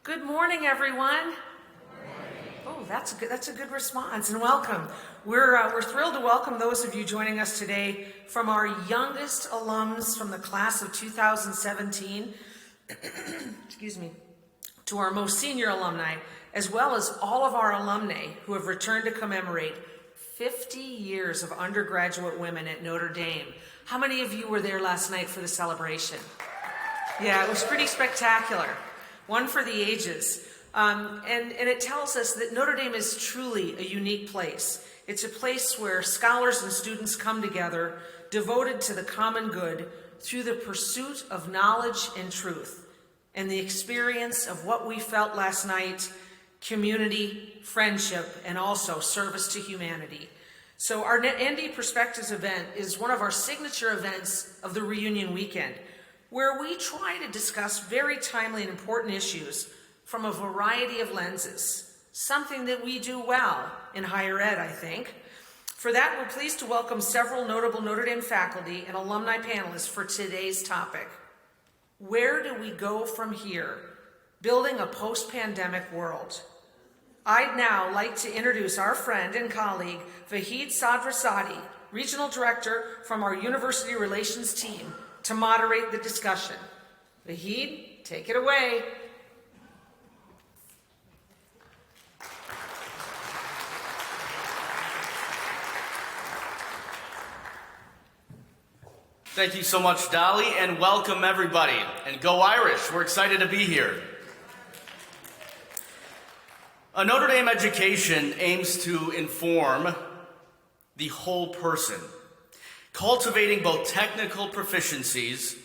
Good morning, everyone. Oh, that's a good response, and welcome. We're thrilled to welcome those of you joining us today from our youngest alums from the class of 2017, excuse me, to our most senior alumni, as well as all of our alumni who have returned to commemorate 50 years of undergraduate women at Notre Dame. How many of you were there last night for the celebration? Yeah, it was pretty spectacular. One for the ages. And it tells us that Notre Dame is truly a unique place. It's a place where scholars and students come together, devoted to the common good through the pursuit of knowledge and truth, and the experience of what we felt last night: community, friendship, and also service to humanity. So our ND Perspectives event is one of our signature events of the reunion weekend, where we try to discuss very timely and important issues from a variety of lenses, something that we do well in higher ed, I think. For that, we're pleased to welcome several notable Notre Dame faculty and alumni panelists for today's topic. Where do we go from here, building a post-pandemic world? I'd now like to introduce our friend and colleague, Vahid Sadrasadi, Regional Director from our University Relations team, to moderate the discussion. Vahid, take it away. Thank you so much, Dolly, and welcome everybody. And go Irish, we're excited to be here. A Notre Dame education aims to inform the whole person, cultivating both technical proficiencies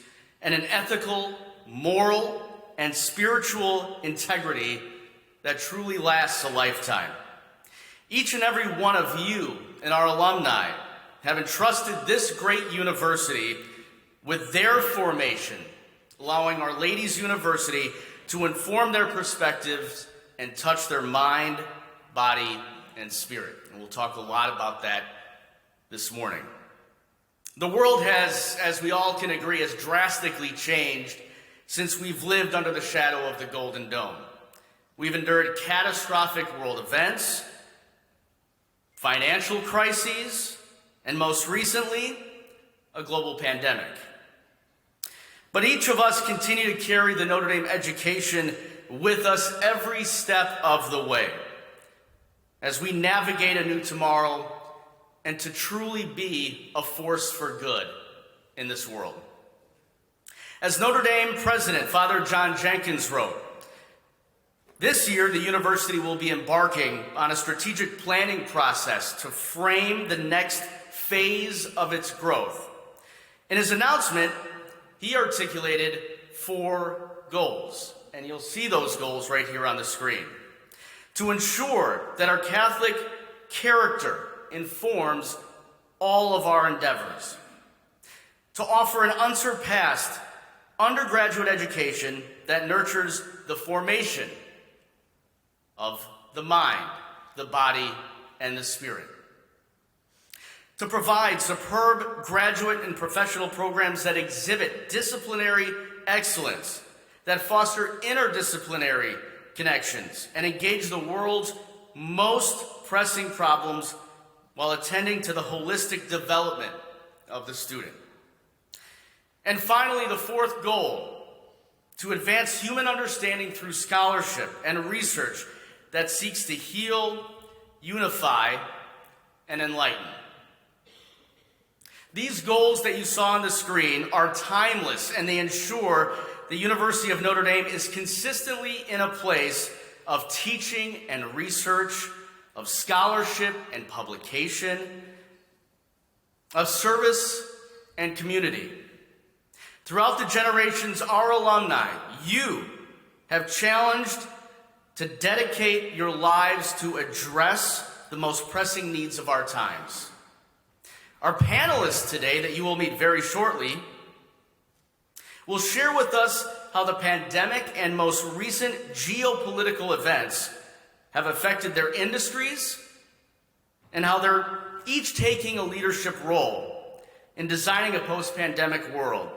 and an ethical, moral, and spiritual integrity that truly lasts a lifetime. Each and every one of you and our alumni have entrusted this great university with their formation, allowing Our Lady's University to inform their perspectives and touch their mind, body, and spirit. And we'll talk a lot about that this morning. The world has, as we all can agree, has drastically changed since we've lived under the shadow of the Golden Dome. We've endured catastrophic world events, financial crises, and most recently, a global pandemic. But each of us continue to carry the Notre Dame education with us every step of the way as we navigate a new tomorrow and to truly be a force for good in this world. As Notre Dame President Father John Jenkins wrote, this year the university will be embarking on a strategic planning process to frame the next phase of its growth. In his announcement, he articulated 4 goals, and you'll see those goals right here on the screen. To ensure that our Catholic character informs all of our endeavors. To offer an unsurpassed undergraduate education that nurtures the formation of the mind, the body, and the spirit. To provide superb graduate and professional programs that exhibit disciplinary excellence, that foster interdisciplinary connections, and engage the world's most pressing problems while attending to the holistic development of the student. And finally, the 4th goal, to advance human understanding through scholarship and research that seeks to heal, unify, and enlighten. These goals that you saw on the screen are timeless, and they ensure the University of Notre Dame is consistently in a place of teaching and research, of scholarship and publication, of service and community. Throughout the generations, our alumni, you have challenged to dedicate your lives to address the most pressing needs of our times. Our panelists today, that you will meet very shortly, will share with us how the pandemic and most recent geopolitical events have affected their industries and how they're each taking a leadership role in designing a post-pandemic world.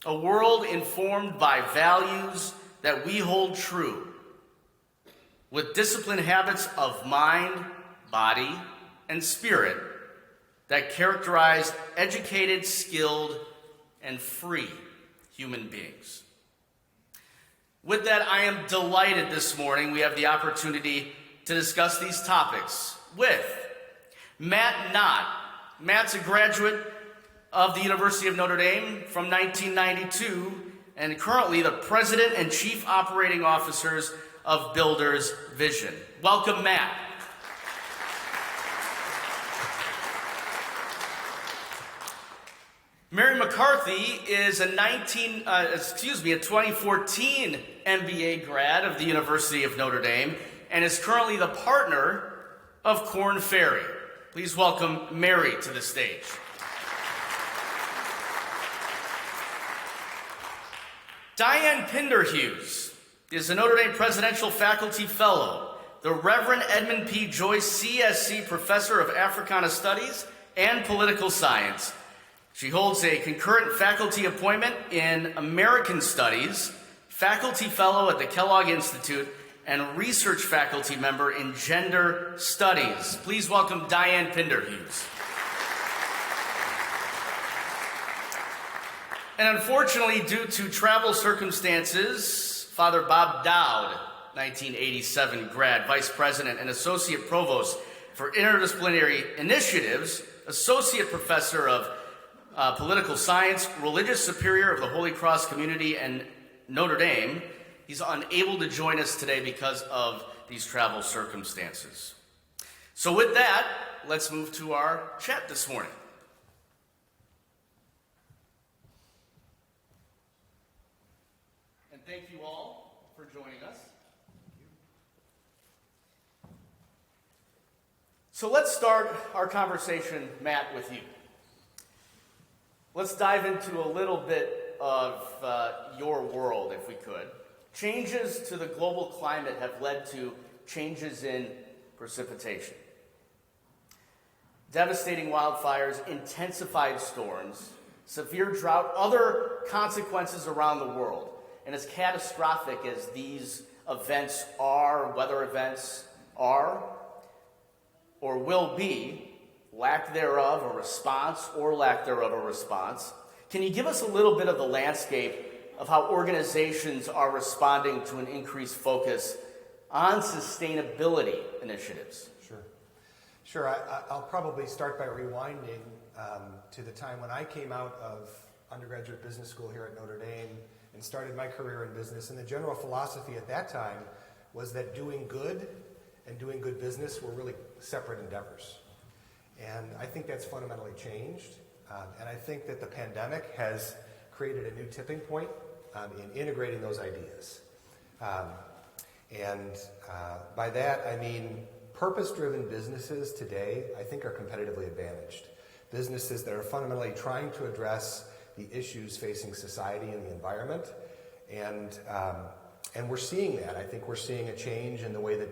A world informed by values that we hold true, with disciplined habits of mind, body, and spirit that characterize educated, skilled, and free human beings. With that, I am delighted this morning we have the opportunity to discuss these topics with Matt Knott. Matt's a graduate of the University of Notre Dame from 1992 and currently the President and Chief Operating Officers of Builders Vision. Welcome, Matt. Mary McCarthy is a 2014 MBA grad of the University of Notre Dame and is currently the partner of Korn Ferry. Please welcome Mary to the stage. Diane Pinderhughes is a Notre Dame Presidential Faculty Fellow, the Reverend Edmund P. Joyce CSC Professor of Africana Studies and Political Science. She holds a concurrent faculty appointment in American Studies, Faculty Fellow at the Kellogg Institute, and Research Faculty Member in Gender Studies. Please welcome Diane Pinderhughes. And unfortunately, due to travel circumstances, Father Bob Dowd, 1987 grad, Vice President and Associate Provost for Interdisciplinary Initiatives, Associate Professor of Political Science, Religious Superior of the Holy Cross Community and Notre Dame. He's unable to join us today because of these travel circumstances. So with that, let's move to our chat this morning. And thank you all for joining us. So let's start our conversation, Matt, with you. Let's dive into a little bit of your world, if we could. Changes to the global climate have led to changes in precipitation. Devastating wildfires, intensified storms, severe drought, other consequences around the world. And as catastrophic as these events are, weather events are, or will be, lack thereof a response or lack thereof a response. Can you give us a little bit of the landscape of how organizations are responding to an increased focus on sustainability initiatives? Sure. I'll probably start by rewinding to the time when I came out of undergraduate business school here at Notre Dame and started my career in business. And the general philosophy at that time was that doing good and doing good business were really separate endeavors. And I think that's fundamentally changed. And I think that the pandemic has created a new tipping point in integrating those ideas. By that, I mean purpose-driven businesses today, I think, are competitively advantaged. Businesses that are fundamentally trying to address the issues facing society and the environment. And we're seeing that. I think we're seeing a change in the way that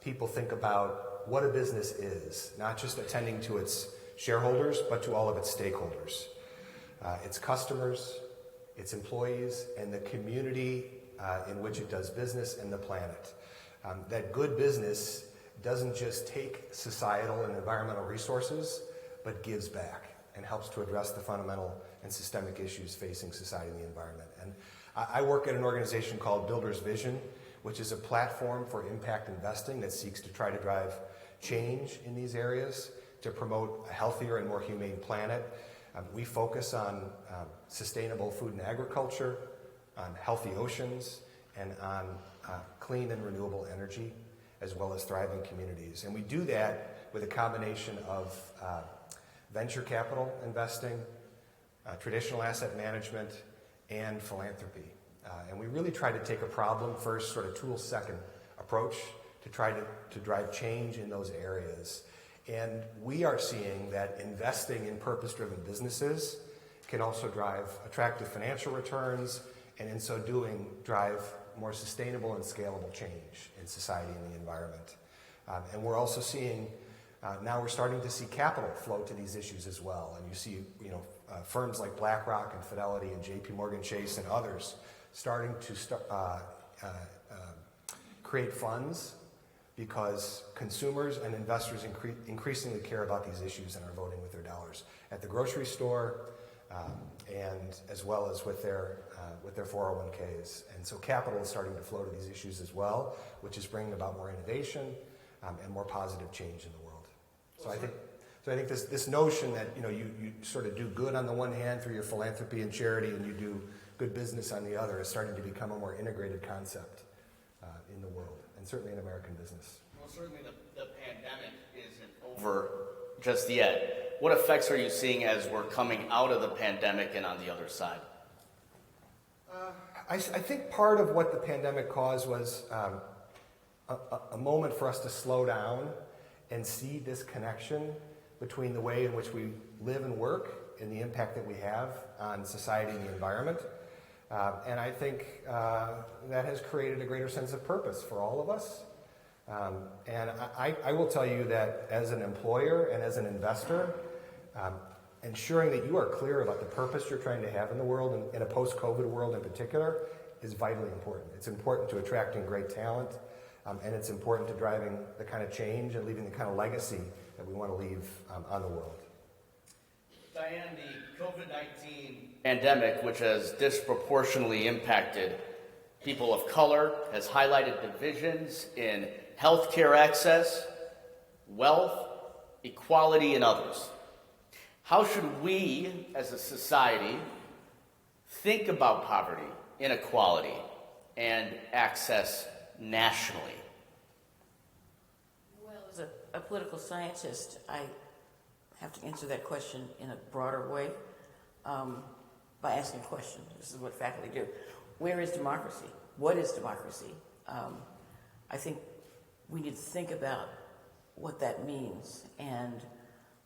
people think about what a business is, not just attending to its shareholders, but to all of its stakeholders, its customers, its employees, and the community in which it does business and the planet. That good business doesn't just take societal and environmental resources, but gives back and helps to address the fundamental and systemic issues facing society and the environment. And I work at an organization called Builders Vision, which is a platform for impact investing that seeks to try to drive change in these areas to promote a healthier and more humane planet. We focus on sustainable food and agriculture, on healthy oceans, and on clean and renewable energy, as well as thriving communities. And we do that with a combination of venture capital investing, traditional asset management, and philanthropy. And we really try to take a problem first, sort of tool second approach to try to drive change in those areas. And we are seeing that investing in purpose-driven businesses can also drive attractive financial returns, and in so doing, drive more sustainable and scalable change in society and the environment. And we're also seeing, now we're starting to see capital flow to these issues as well. And you see, firms like BlackRock and Fidelity and JP Morgan Chase and others starting to create funds because consumers and investors increasingly care about these issues and are voting with their dollars at the grocery store and as well as with their 401ks. And so capital is starting to flow to these issues as well, which is bringing about more innovation and more positive change in the world. So I think this notion that you sort of do good on the one hand through your philanthropy and charity, and you do good business on the other, is starting to become a more integrated concept in the world, and certainly in American business. Well, certainly the pandemic isn't over just yet. What effects are you seeing as we're coming out of the pandemic and on the other side? I think part of what the pandemic caused was a moment for us to slow down and see this connection between the way in which we live and work and the impact that we have on society and the environment. And I think that has created a greater sense of purpose for all of us. And I will tell you that as an employer and as an investor, ensuring that you are clear about the purpose you're trying to have in the world, and in a post-COVID world in particular, is vitally important. It's important to attracting great talent, and it's important to driving the kind of change and leaving the kind of legacy that we want to leave on the world. Diane, the COVID-19 pandemic, which has disproportionately impacted people of color, has highlighted divisions in healthcare access, wealth, equality, and others. How should we, as a society, think about poverty, inequality, and access nationally? Well, as a political scientist, I have to answer that question in a broader way by asking a question. This is what faculty do. Where is democracy? What is democracy? I think we need to think about what that means, and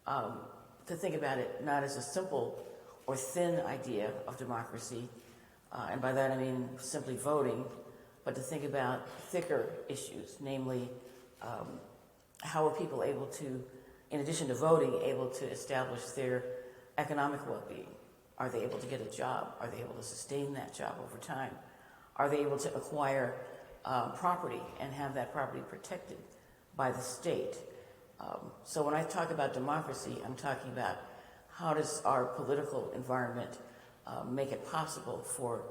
to think about it not as a simple or thin idea of democracy, and by that I mean simply voting, but to think about thicker issues, namely how are people able to, in addition to voting, able to establish their economic well-being? Are they able to get a job? Are they able to sustain that job over time? Are they able to acquire property and have that property protected by the state? So when I talk about democracy, I'm talking about how does our political environment make it possible for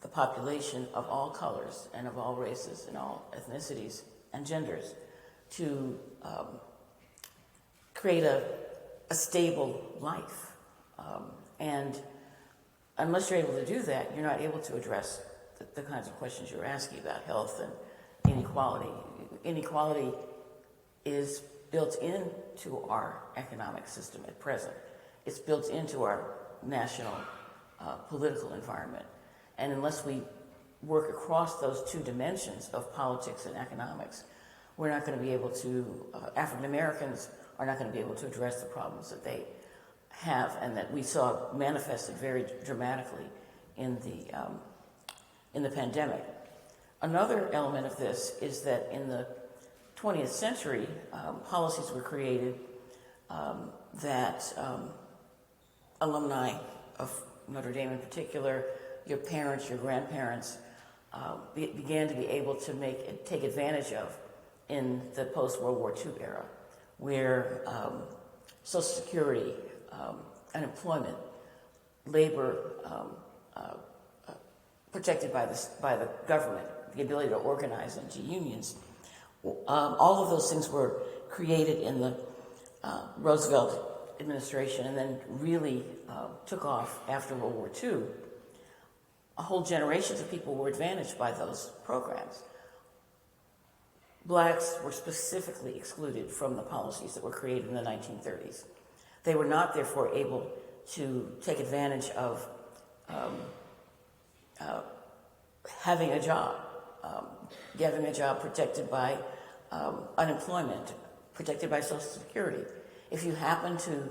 the population of all colors and of all races and all ethnicities and genders to create a stable life. And unless you're able to do that, you're not able to address the kinds of questions you're asking about health and inequality. Inequality is built into our economic system at present. It's built into our national political environment. And unless we work across those two dimensions of politics and economics, we're not going to be able to, African Americans are not going to be able to address the problems that they have and that we saw manifested very dramatically in the pandemic. Another element of this is that in the 20th century, policies were created that alumni of Notre Dame in particular, your parents, your grandparents, began to be able to take advantage of in the post-World War II era, where Social Security, unemployment, labor protected by the government, the ability to organize into unions. All of those things were created in the Roosevelt administration and then really took off after World War II. A whole generations of people were advantaged by those programs. Blacks were specifically excluded from the policies that were created in the 1930s. They were not, therefore, able to take advantage of having a job, getting a job protected by unemployment, protected by Social Security. If you happen to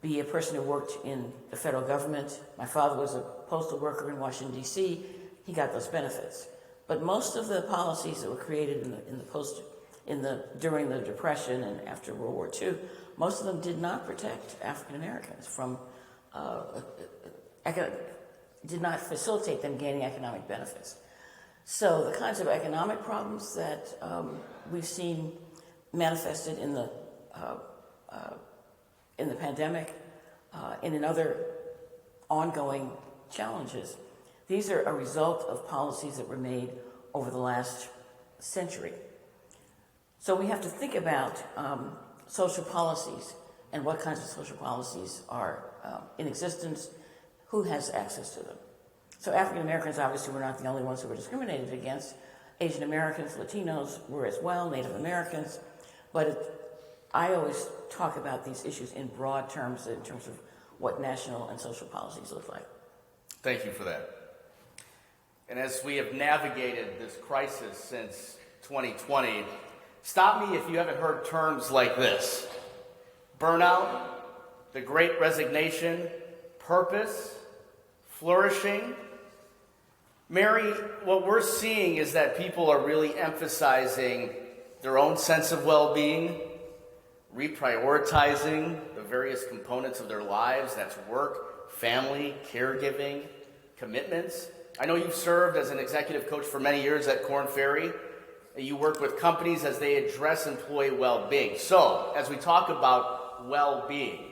be a person who worked in the federal government, my father was a postal worker in Washington, D.C., he got those benefits. But most of the policies that were created during the Depression and after World War II, most of them did not protect African Americans from did not facilitate them gaining economic benefits. So the kinds of economic problems that we've seen manifested in the pandemic and in other ongoing challenges, these are a result of policies that were made over the last century. So we have to think about social policies and what kinds of social policies are in existence, who has access to them. So African Americans obviously were not the only ones who were discriminated against. Asian Americans, Latinos were as well, Native Americans. But I always talk about these issues in broad terms, in terms of what national and social policies look like. Thank you for that. And as we have navigated this crisis since 2020, stop me if you haven't heard terms like this: burnout, the Great Resignation, purpose, flourishing. Mary, what we're seeing is that people are really emphasizing their own sense of well-being, reprioritizing the various components of their lives. That's work, family, caregiving, commitments. I know you've served as an executive coach for many years at Korn Ferry. You work with companies as they address employee well-being. So, as we talk about well-being,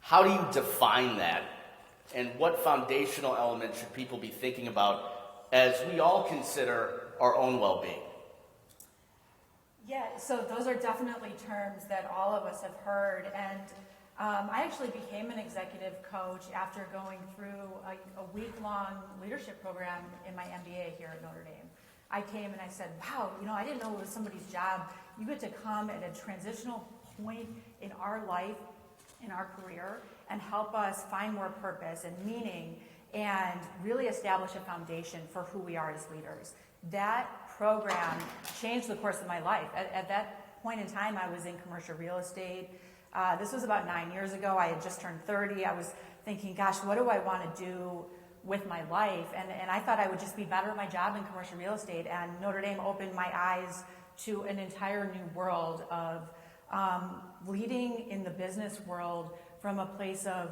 how do you define that? And what foundational elements should people be thinking about as we all consider our own well-being? Yeah, so those are definitely terms that all of us have heard. And I actually became an executive coach after going through a week-long leadership program in my MBA here at Notre Dame. I came and I said, wow, I didn't know it was somebody's job. You get to come at a transitional point in our life, in our career, and help us find more purpose and meaning and really establish a foundation for who we are as leaders. That program changed the course of my life. At that point in time, I was in commercial real estate. This was about 9 years ago. I had just turned 30. I was thinking, gosh, what do I want to do with my life? And I thought I would just be better at my job in commercial real estate. And Notre Dame opened my eyes to an entire new world of leading in the business world from a place of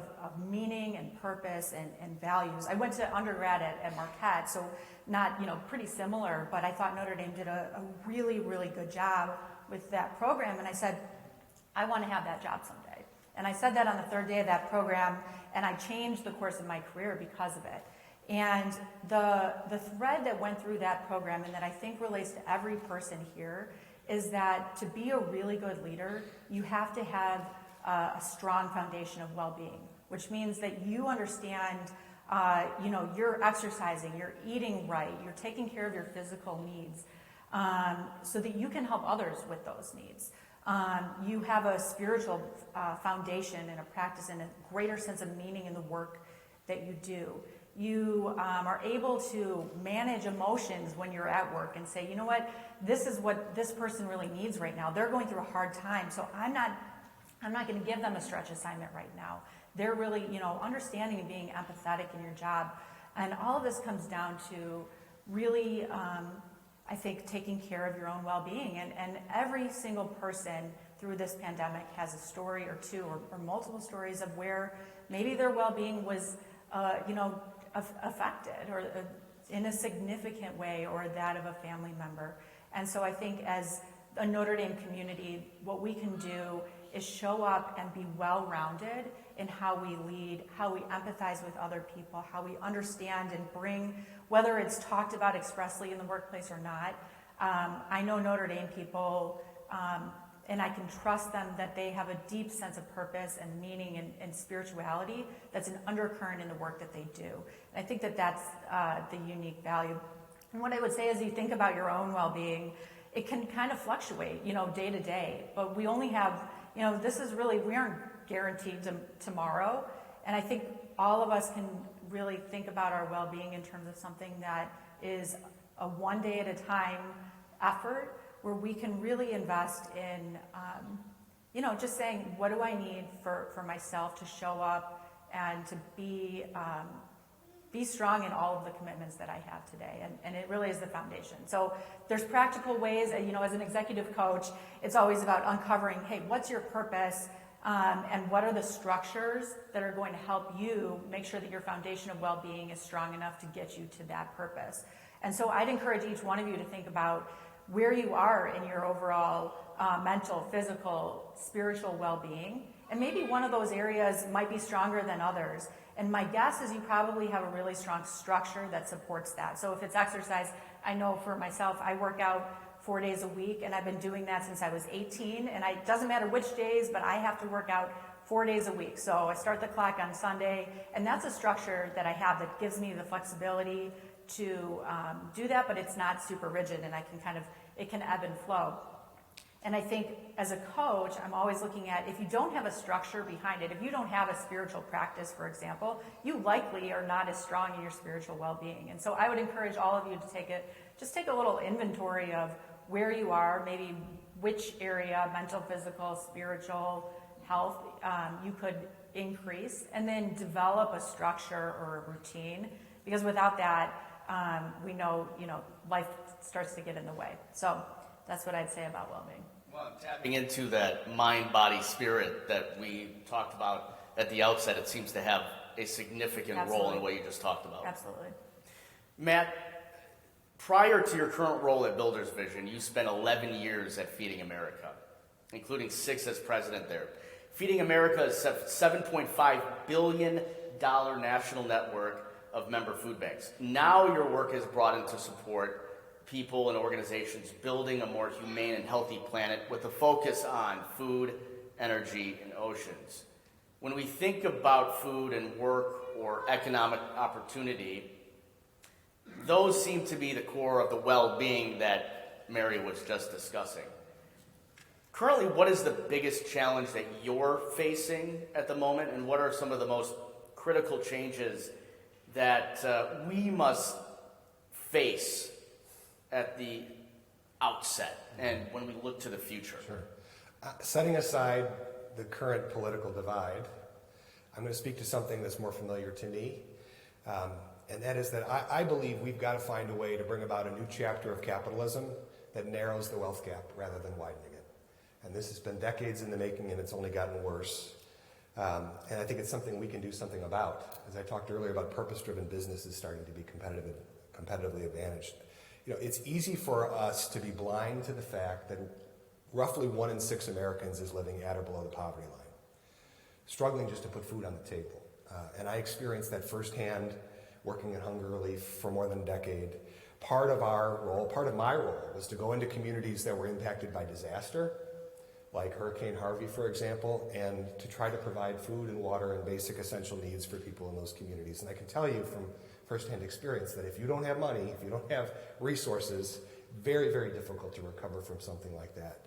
meaning and purpose and values. I went to undergrad at Marquette, so not, pretty similar, but I thought Notre Dame did a really, really good job with that program. And I said, I want to have that job someday. And I said that on the third day of that program, and I changed the course of my career because of it. And the thread that went through that program, and that I think relates to every person here, is that to be a really good leader, you have to have a strong foundation of well-being, which means that you understand, you're exercising, you're eating right, you're taking care of your physical needs, so that you can help others with those needs. You have a spiritual foundation and a practice and a greater sense of meaning in the work that you do. You are able to manage emotions when you're at work and say, you know what, this is what this person really needs right now. They're going through a hard time, so I'm not going to give them a stretch assignment right now. They're really, understanding and being empathetic in your job. And all of this comes down to really, I think, taking care of your own well-being. And every single person through this pandemic has a story or two or multiple stories of where maybe their well-being was, affected or in a significant way, or that of a family member. And so I think as a Notre Dame community, what we can do is show up and be well-rounded in how we lead, how we empathize with other people, how we understand and bring, whether it's talked about expressly in the workplace or not. I know Notre Dame people, and I can trust them that they have a deep sense of purpose and meaning and spirituality that's an undercurrent in the work that they do. And I think that that's the unique value. And what I would say is, you think about your own well-being, it can kind of fluctuate, day to day. But we only have, this is really, we aren't guaranteed tomorrow. And I think all of us can really think about our well-being in terms of something that is a one day at a time effort, where we can really invest in, just saying, what do I need for myself to show up and to be strong in all of the commitments that I have today. And it really is the foundation. So there's practical ways, as an executive coach, it's always about uncovering, hey, what's your purpose? and what are the structures that are going to help you make sure that your foundation of well-being is strong enough to get you to that purpose. And so I'd encourage each one of you to think about where you are in your overall mental, physical, spiritual well-being. And maybe one of those areas might be stronger than others. And my guess is you probably have a really strong structure that supports that. So if it's exercise, I know for myself, I work out 4 days a week, and I've been doing that since I was 18. And it doesn't matter which days, but I have to work out 4 days a week. So I start the clock on Sunday, and that's a structure that I have that gives me the flexibility to do that, but it's not super rigid, and it can ebb and flow. And I think as a coach, I'm always looking at, if you don't have a structure behind it, if you don't have a spiritual practice, for example, you likely are not as strong in your spiritual well-being. And so I would encourage all of you to take a little inventory of where you are, maybe which area, mental, physical, spiritual, health, you could increase, and then develop a structure or a routine, because without that, we know, life starts to get in the way. So that's what I'd say about well-being. Well, tapping into that mind, body, spirit that we talked about at the outset, it seems to have a significant role in what you just talked about. Absolutely. Matt, prior to your current role at Builders Vision, you spent 11 years at Feeding America, including 6 as president there. Feeding America is a $7.5 billion national network of member food banks. Now your work is brought in to support people and organizations building a more humane and healthy planet with a focus on food, energy, and oceans. When we think about food and work or economic opportunity, those seem to be the core of the well-being that Mary was just discussing. Currently, what is the biggest challenge that you're facing at the moment, and what are some of the most critical changes that we must face at the outset and when we look to the future? Sure. Setting aside the current political divide, I'm going to speak to something that's more familiar to me, and that is that I believe we've got to find a way to bring about a new chapter of capitalism that narrows the wealth gap rather than widening it. And this has been decades in the making, and it's only gotten worse. And I think it's something we can do something about. As I talked earlier about purpose-driven businesses starting to be competitively advantaged. It's easy for us to be blind to the fact that roughly 1 in 6 Americans is living at or below the poverty line, struggling just to put food on the table. And I experienced that firsthand working in hunger relief for more than a decade. Part of my role, was to go into communities that were impacted by disaster, like Hurricane Harvey, for example, and to try to provide food and water and basic essential needs for people in those communities. And I can tell you from firsthand experience that if you don't have money, if you don't have resources, very, very difficult to recover from something like that.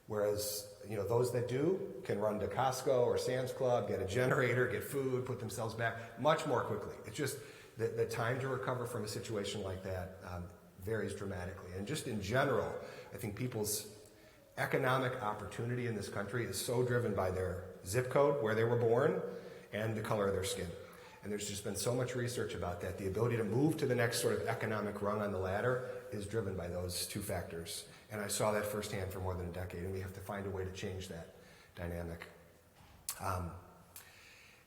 Whereas, those that do can run to Costco or Sam's Club, get a generator, get food, put themselves back much more quickly. It's just the time to recover from a situation like that varies dramatically. And just in general, I think people's economic opportunity in this country is so driven by their zip code, where they were born, and the color of their skin. And there's just been so much research about that. The ability to move to the next sort of economic rung on the ladder is driven by those two factors. And I saw that firsthand for more than a decade, and we have to find a way to change that dynamic.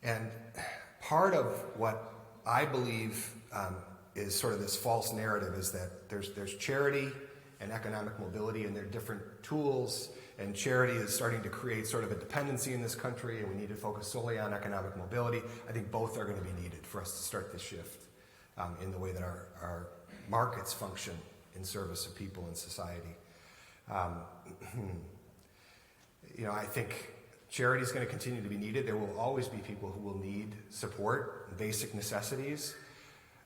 And part of what I believe is sort of this false narrative is that there's charity and economic mobility, and they're different tools, and charity is starting to create sort of a dependency in this country, and we need to focus solely on economic mobility. I think both are going to be needed for us to start this shift in the way that our markets function in service of people and society. I think charity is going to continue to be needed. There will always be people who will need support, basic necessities.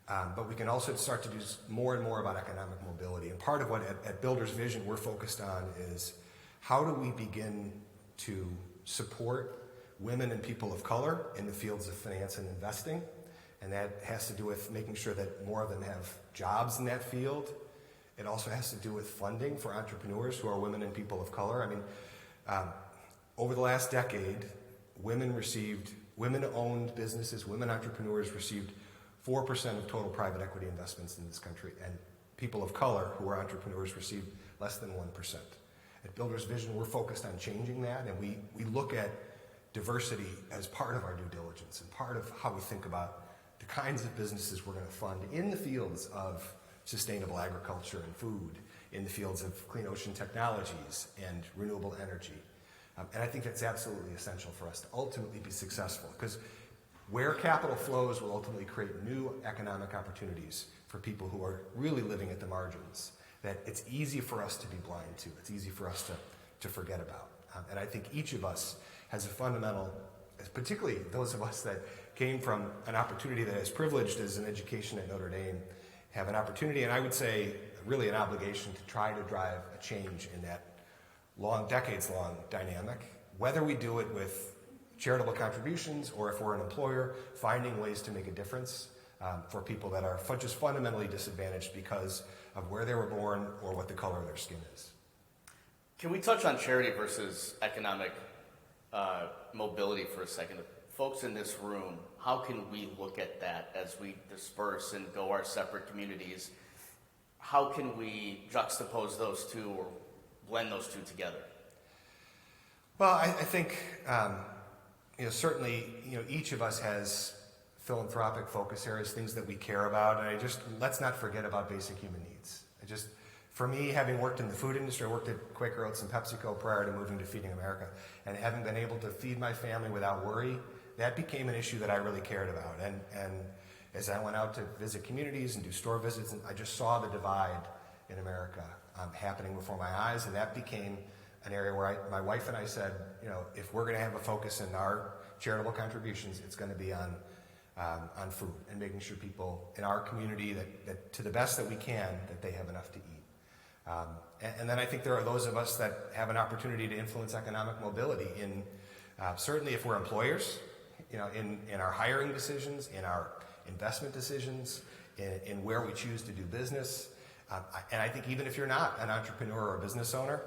But we can also start to do more and more about economic mobility. And part of what at Builders Vision we're focused on is how do we begin to support women and people of color in the fields of finance and investing. And that has to do with making sure that more of them have jobs in that field. It also has to do with funding for entrepreneurs who are women and people of color. I mean, over the last decade, women-owned businesses, women entrepreneurs received 4% of total private equity investments in this country, and people of color who are entrepreneurs received less than 1%. At Builders Vision, we're focused on changing that, and we look at diversity as part of our due diligence and part of how we think about the kinds of businesses we're going to fund in the fields of sustainable agriculture and food, in the fields of clean ocean technologies and renewable energy. And I think that's absolutely essential for us to ultimately be successful, because where capital flows will ultimately create new economic opportunities for people who are really living at the margins that it's easy for us to be blind to. It's easy for us to forget about. And I think each of us has a fundamental, particularly those of us that came from an opportunity that is privileged as an education at Notre Dame, have an opportunity, and I would say really an obligation, to try to drive a change in that decades-long dynamic, whether we do it with charitable contributions or if we're an employer, finding ways to make a difference for people that are just fundamentally disadvantaged because of where they were born or what the color of their skin is. Can we touch on charity versus economic mobility for a second? Folks in this room, how can we look at that as we disperse and go our separate communities? How can we juxtapose those two or blend those two together? Well, I think certainly each of us has philanthropic focus areas, things that we care about, and let's not forget about basic human needs. For me, having worked in the food industry, I worked at Quaker Oats and PepsiCo prior to moving to Feeding America, and having been able to feed my family without worry, that became an issue that I really cared about. And as I went out to visit communities and do store visits, and I just saw the divide in America happening before my eyes, and that became an area where my wife and I said, if we're going to have a focus in our charitable contributions, it's going to be on food and making sure people in our community that to the best that we can, that they have enough to eat. And then I think there are those of us that have an opportunity to influence economic mobility in certainly if we're employers, in our hiring decisions, in our investment decisions, in where we choose to do business. And I think even if you're not an entrepreneur or a business owner,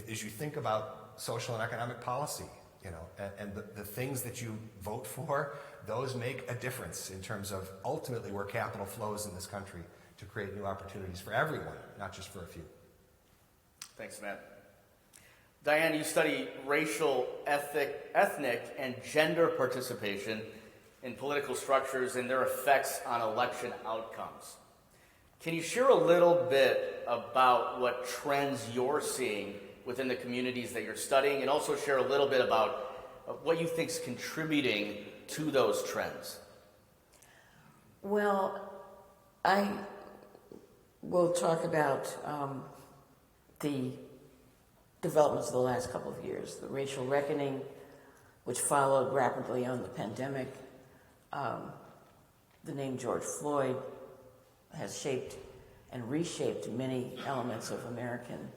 as you think about social and economic policy, and the things that you vote for, those make a difference in terms of ultimately where capital flows in this country to create new opportunities for everyone, not just for a few. Thanks, Matt. Diane, you study racial, ethnic, and gender participation in political structures and their effects on election outcomes. Can you share a little bit about what trends you're seeing within the communities that you're studying, and also share a little bit about what you think is contributing to those trends? Well, I will talk about the developments of the last couple of years, the racial reckoning, which followed rapidly on the pandemic. The name George Floyd has shaped and reshaped many elements of American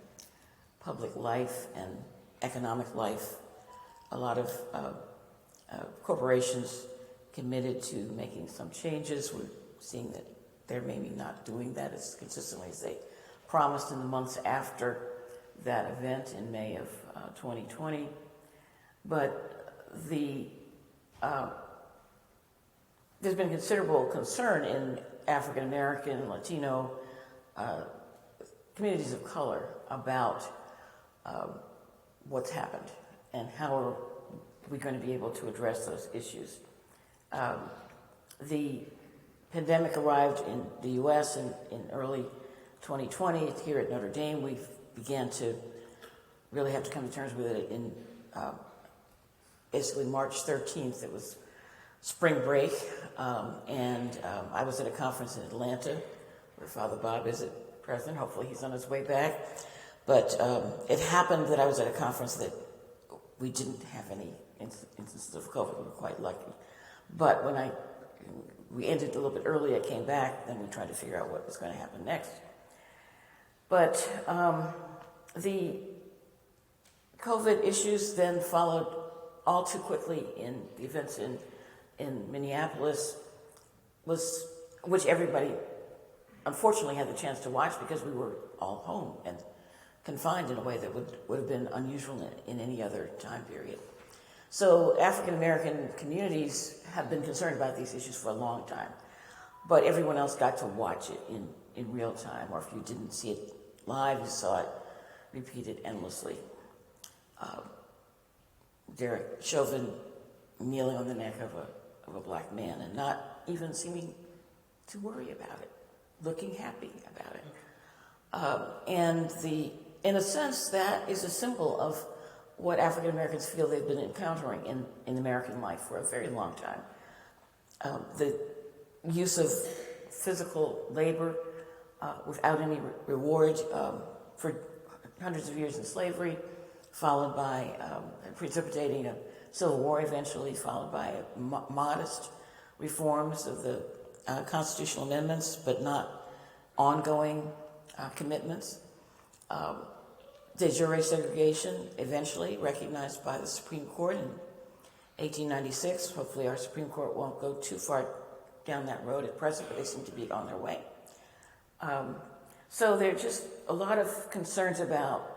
public life and economic life. A lot of corporations committed to making some changes. We're seeing that they're maybe not doing that as consistently as they promised in the months after that event in May of 2020. But there's been considerable concern in African American, Latino communities of color about what's happened and how are we going to be able to address those issues. The pandemic arrived in the U.S. in early 2020. Here at Notre Dame, we began to really have to come to terms with it in basically March 13th. It was spring break, and I was at a conference in Atlanta where Father Bob is at present. Hopefully he's on his way back. But it happened that I was at a conference that we didn't have any instances of COVID. We were quite lucky. But when we ended a little bit early, I came back, then we tried to figure out what was going to happen next. But the COVID issues then followed all too quickly in the events in Minneapolis, which everybody unfortunately had the chance to watch because we were all home and confined in a way that would have been unusual in any other time period. So African American communities have been concerned about these issues for a long time, but everyone else got to watch it in real time, or if you didn't see it live, you saw it repeated endlessly. Derek Chauvin kneeling on the neck of a black man and not even seeming to worry about it, looking happy about it. In a sense, that is a symbol of what African Americans feel they've been encountering in American life for a very long time. The use of physical labor without any reward for hundreds of years in slavery, followed by precipitating a civil war eventually, followed by modest reforms of the constitutional amendments, but not ongoing commitments. De jure segregation, eventually recognized by the Supreme Court in 1896. Hopefully our Supreme Court won't go too far down that road at present, but they seem to be on their way. So there are just a lot of concerns about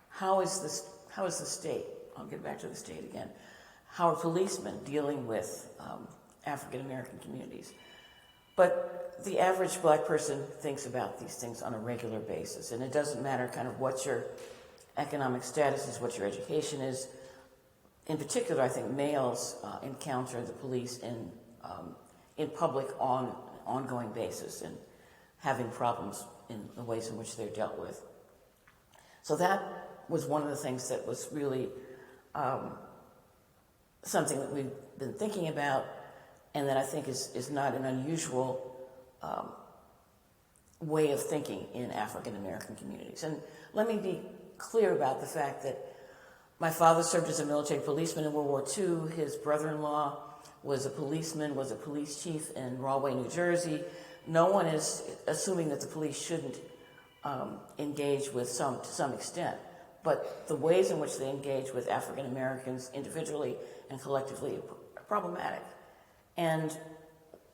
how is the state, I'll get back to the state again, how are policemen dealing with African American communities? But the average black person thinks about these things on a regular basis, and it doesn't matter kind of what your economic status is, what your education is. In particular, I think males encounter the police in public on an ongoing basis and having problems in the ways in which they're dealt with. So that was one of the things that was really something that we've been thinking about, and that I think is not an unusual way of thinking in African American communities. And let me be clear about the fact that my father served as a military policeman in World War II. His brother-in-law was a policeman, was a police chief in Rahway, New Jersey. No one is assuming that the police shouldn't engage with to some extent, but the ways in which they engage with African Americans individually and collectively are problematic. And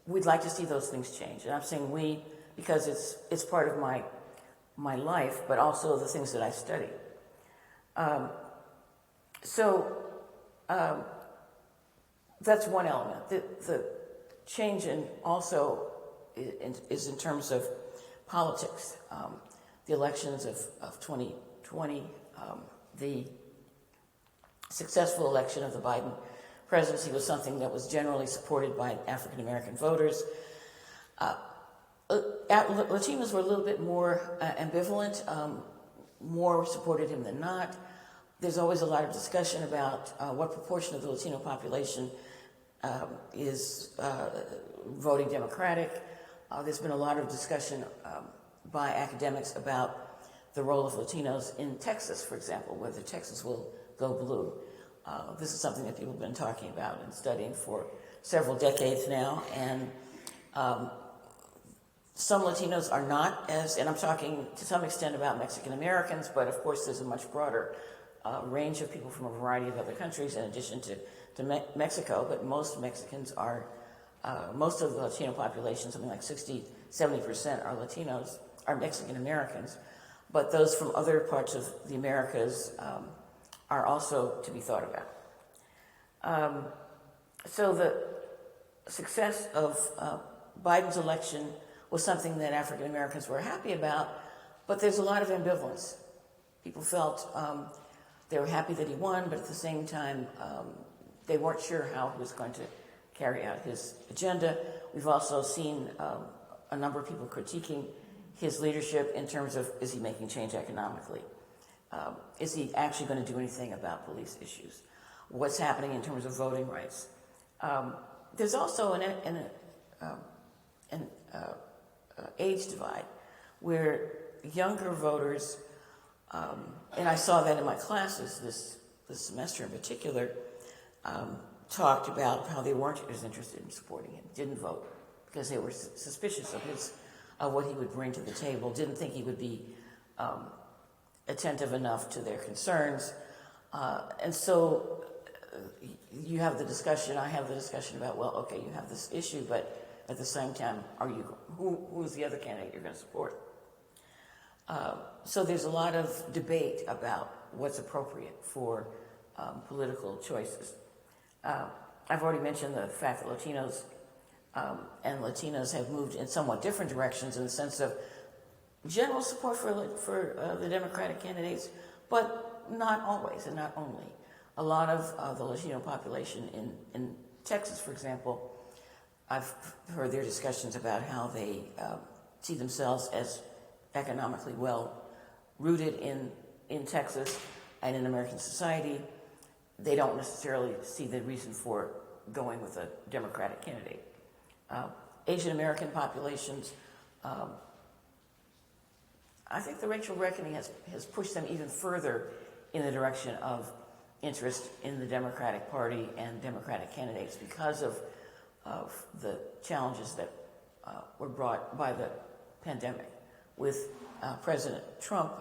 we'd like to see those things change. And I'm saying we, because it's part of my life, but also the things that I study. That's one element. The change is in terms of politics. The elections of 2020, the successful election of the Biden presidency was something that was generally supported by African American voters. Latinos were a little bit more ambivalent, more supported him than not. There's always a lot of discussion about what proportion of the Latino population is voting Democratic. There's been a lot of discussion by academics about the role of Latinos in Texas, for example, whether Texas will go blue. This is something that people have been talking about and studying for several decades now. And some Latinos are not and I'm talking to some extent about Mexican Americans, but of course there's a much broader range of people from a variety of other countries in addition to Mexico. But most Mexicans are, most of the Latino population, something like 60-70% are Latinos, are Mexican Americans. But those from other parts of the Americas are also to be thought about. So the success of Biden's election was something that African Americans were happy about, but there's a lot of ambivalence. People felt they were happy that he won, but at the same time, they weren't sure how he was going to carry out his agenda. We've also seen a number of people critiquing his leadership in terms of, is he making change economically? Is he actually going to do anything about police issues? What's happening in terms of voting rights? There's also an age divide where younger voters, and I saw that in my classes this semester in particular, talked about how they weren't as interested in supporting him, didn't vote because they were suspicious of what he would bring to the table, didn't think he would be attentive enough to their concerns. And so you have the discussion, I have the discussion about, well, okay, you have this issue, but at the same time, who's the other candidate you're going to support? So there's a lot of debate about what's appropriate for political choices. I've already mentioned the fact that Latinos and Latinas have moved in somewhat different directions in the sense of general support for the Democratic candidates, but not always and not only. a lot of the Latino population in Texas, for example, I've heard their discussions about how they see themselves as economically well rooted in Texas and in American society. They don't necessarily see the reason for going with a Democratic candidate. Asian American populations, I think the racial reckoning has pushed them even further in the direction of interest in the Democratic Party and Democratic candidates because of the challenges that were brought by the pandemic, with President Trump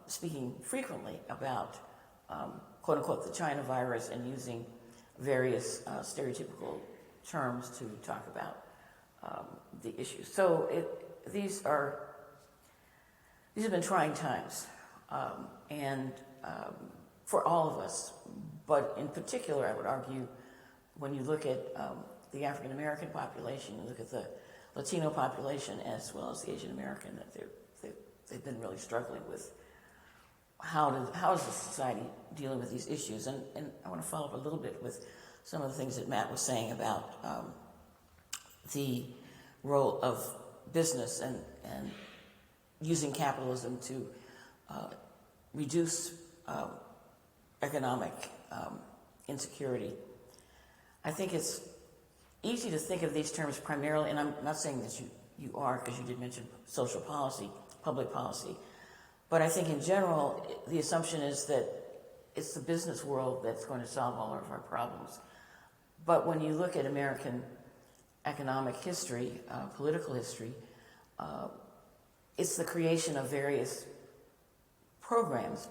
speaking frequently about quote unquote the China virus and using various stereotypical terms to talk about the issues. So these have been trying times, and for all of us, but in particular, I would argue, when you look at the African American population, you look at the Latino population as well as the Asian American, that they've been really struggling with how is the society dealing with these issues. And I want to follow up a little bit with some of the things that Matt was saying about the role of business and using capitalism to reduce economic insecurity. I think it's easy to think of these terms primarily, and I'm not saying that you are, because you did mention social policy, public policy, but I think in general, the assumption is that it's the business world that's going to solve all of our problems. But when you look at American economic history, political history, it's the creation of various programs,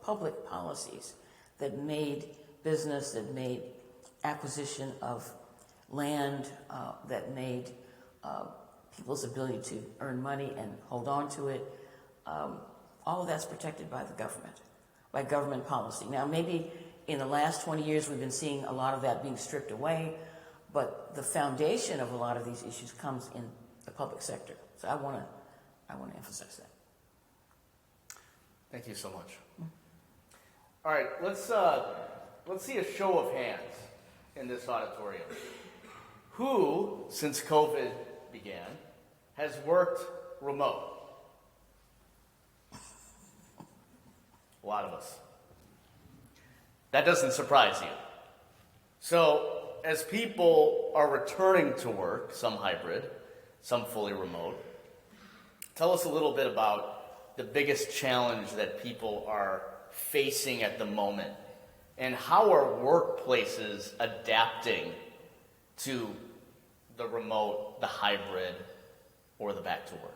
public policies that made business, that made acquisition of land, that made people's ability to earn money and hold on to it. All of that's protected by the government, by government policy. Now, maybe in the last 20 years, we've been seeing a lot of that being stripped away, but the foundation of a lot of these issues comes in the public sector. So I want to emphasize that. Thank you so much. All right, let's see a show of hands in this auditorium. Who, since COVID began, has worked remote? A lot of us. That doesn't surprise you. So, as people are returning to work, some hybrid, some fully remote, tell us a little bit about the biggest challenge that people are facing at the moment, and how are workplaces adapting to the remote, the hybrid, or the back to work?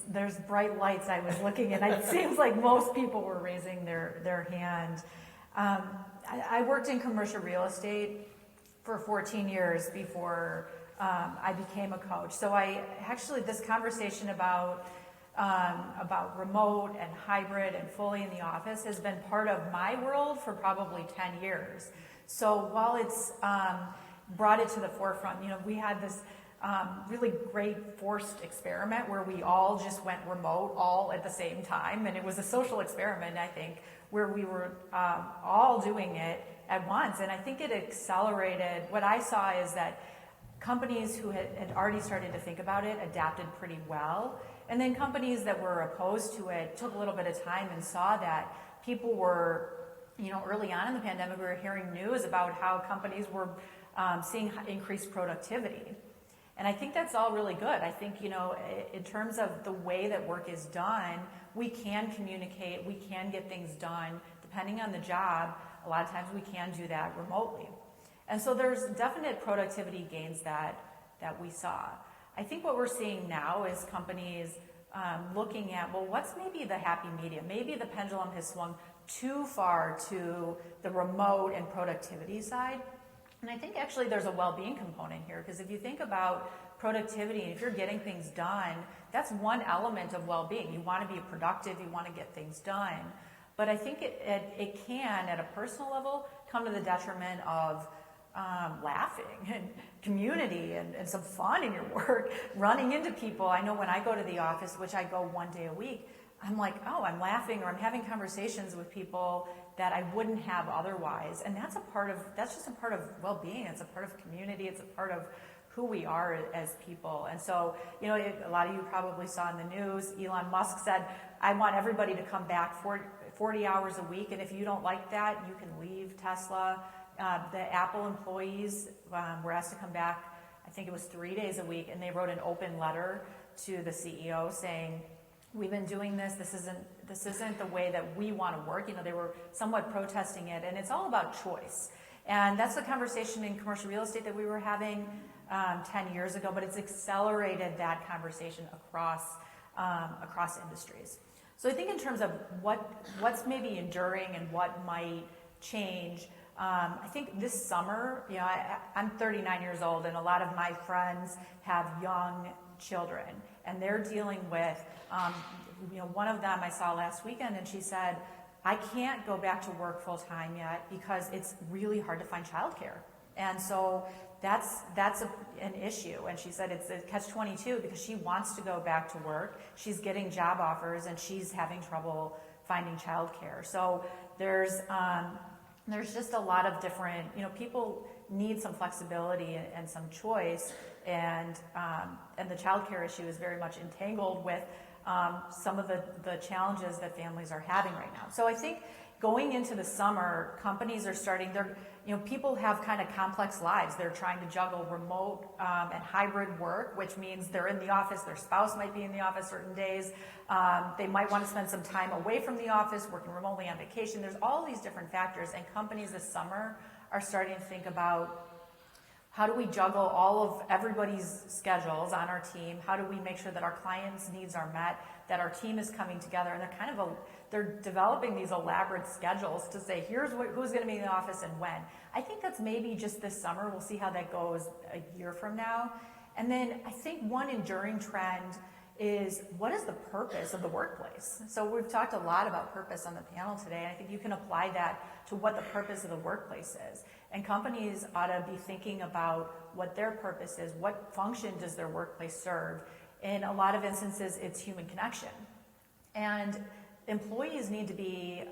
There's bright lights I was looking at. It seems like most people were raising their hand. I worked in commercial real estate for 14 years before I became a coach. So this conversation about remote and hybrid and fully in the office has been part of my world for probably 10 years. So while it's brought it to the forefront, we had this really great forced experiment where we all just went remote all at the same time, and it was a social experiment, I think, where we were all doing it at once. And I think it accelerated. What I saw is that companies who had already started to think about it adapted pretty well, and then companies that were opposed to it took a little bit of time and saw that people were, early on in the pandemic, we were hearing news about how companies were seeing increased productivity. And I think that's all really good. I think, in terms of the way that work is done, we can communicate, we can get things done. Depending on the job, a lot of times we can do that remotely. And so there's definite productivity gains that we saw. I think what we're seeing now is companies looking at, what's maybe the happy medium? Maybe the pendulum has swung too far to the remote and productivity side. And I think actually there's a well-being component here, because if you think about productivity, and if you're getting things done, that's one element of well-being. You want to be productive, you want to get things done. But I think it can, at a personal level, come to the detriment of laughing and community and some fun in your work, running into people. I know when I go to the office, which I go one day a week, I'm like, oh, I'm laughing or I'm having conversations with people that I wouldn't have otherwise. And that's just a part of well-being. It's a part of community. It's a part of who we are as people. And so, a lot of you probably saw in the news, Elon Musk said, I want everybody to come back 40 hours a week. And if you don't like that, you can leave Tesla. The Apple employees were asked to come back, I think it was 3 days a week. And they wrote an open letter to the CEO saying, we've been doing this. This isn't the way that we want to work. They were somewhat protesting it, and it's all about choice. And that's the conversation in commercial real estate that we were having 10 years ago, but it's accelerated that conversation across industries. So I think in terms of what's maybe enduring and what might change, I think this summer, I'm 39 years old, and a lot of my friends have young children, and they're dealing with, one of them I saw last weekend, and she said, I can't go back to work full time yet because it's really hard to find childcare. And so that's an issue. And she said it's a catch-22 because she wants to go back to work. She's getting job offers and she's having trouble finding childcare. So there's just a lot of different, people need some flexibility and some choice, and the childcare issue is very much entangled with some of the challenges that families are having right now. So I think going into the summer, companies are starting, people have kind of complex lives. They're trying to juggle remote and hybrid work, which means they're in the office, their spouse might be in the office certain days. They might want to spend some time away from the office, working remotely on vacation. There's all these different factors, and companies this summer are starting to think about, how do we juggle all of everybody's schedules on our team? How do we make sure that our clients' needs are met, that our team is coming together? And they're developing these elaborate schedules to say, here's who's going to be in the office and when. I think that's maybe just this summer. We'll see how that goes a year from now. And then I think one enduring trend is, what is the purpose of the workplace? So we've talked a lot about purpose on the panel today, and I think you can apply that to what the purpose of the workplace is. And companies ought to be thinking about what their purpose is, what function does their workplace serve. In a lot of instances, it's human connection. And employees need to be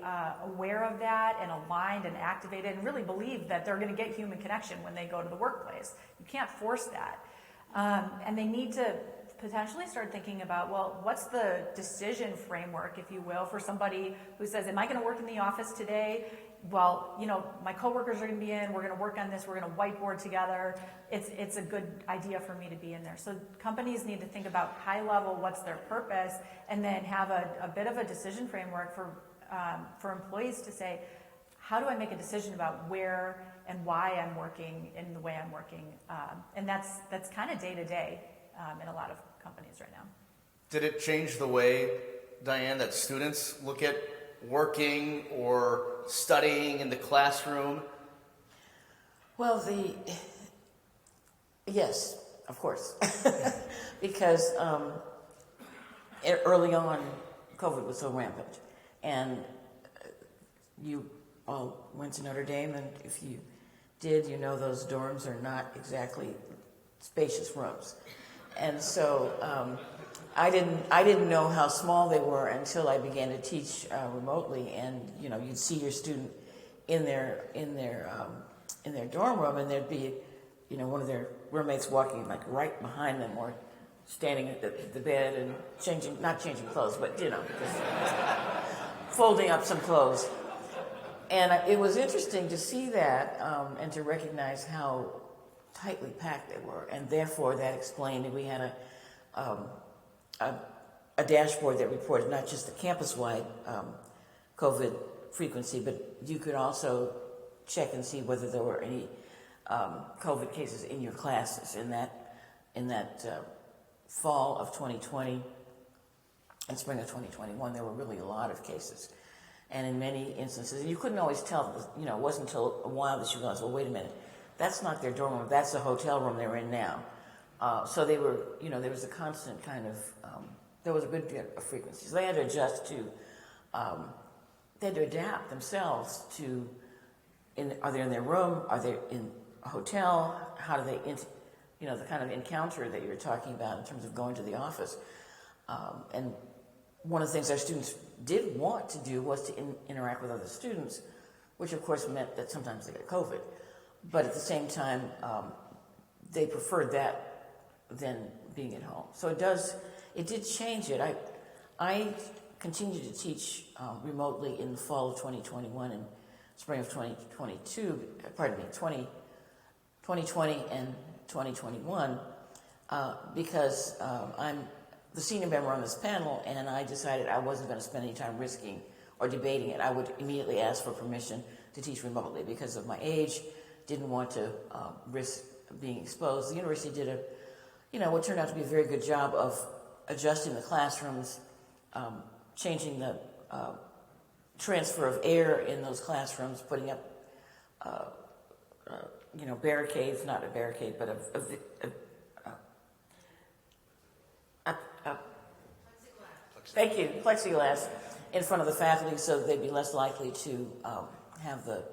aware of that and aligned and activated and really believe that they're going to get human connection when they go to the workplace. You can't force that. And they need to potentially start thinking about, well, what's the decision framework, if you will, for somebody who says, am I going to work in the office today? Well, my coworkers are going to be in, we're going to work on this, we're going to whiteboard together. It's a good idea for me to be in there. So companies need to think about high level, what's their purpose, and then have a bit of a decision framework for employees to say, how do I make a decision about where and why I'm working in the way I'm working? And that's kind of day to day in a lot of companies right now. Did it change the way, Diane, that students look at working or studying in the classroom? Well, yes, of course, because early on, COVID was so rampant, and you all went to Notre Dame, and if you did, those dorms are not exactly spacious rooms. And so I didn't know how small they were until I began to teach remotely, and you'd see your student in their dorm room, and there'd be one of their roommates walking like right behind them, or standing at the bed and not changing clothes, but just folding up some clothes. And it was interesting to see that and to recognize how tightly packed they were, and therefore that explained that we had a dashboard that reported not just the campus-wide COVID frequency, but you could also check and see whether there were any COVID cases in your classes. In that fall of 2020 and spring of 2021, there were really a lot of cases, and in many instances, you couldn't always tell. It wasn't until a while that you realized, well, wait a minute. That's not their dorm room. That's the hotel room they're in now. So they were, there was a constant kind of, there was a good deal of frequency. So they had to adjust to, they had to adapt themselves to, are they in their room? Are they in a hotel? How do they, the kind of encounter that you were talking about in terms of going to the office. And one of the things our students did want to do was to interact with other students, which of course meant that sometimes they got COVID. But at the same time, they preferred that than being at home. So it did change it. I continued to teach remotely in the fall of 2021 and spring of 2022, 2020 and 2021, because I'm the senior member on this panel, and I decided I wasn't going to spend any time risking or debating it. I would immediately ask for permission to teach remotely because of my age, didn't want to risk being exposed. The university did what turned out to be a very good job of adjusting the classrooms, changing the transfer of air in those classrooms, putting up, barricades, not a barricade, but thank you, plexiglass in front of the faculty so they'd be less likely to have the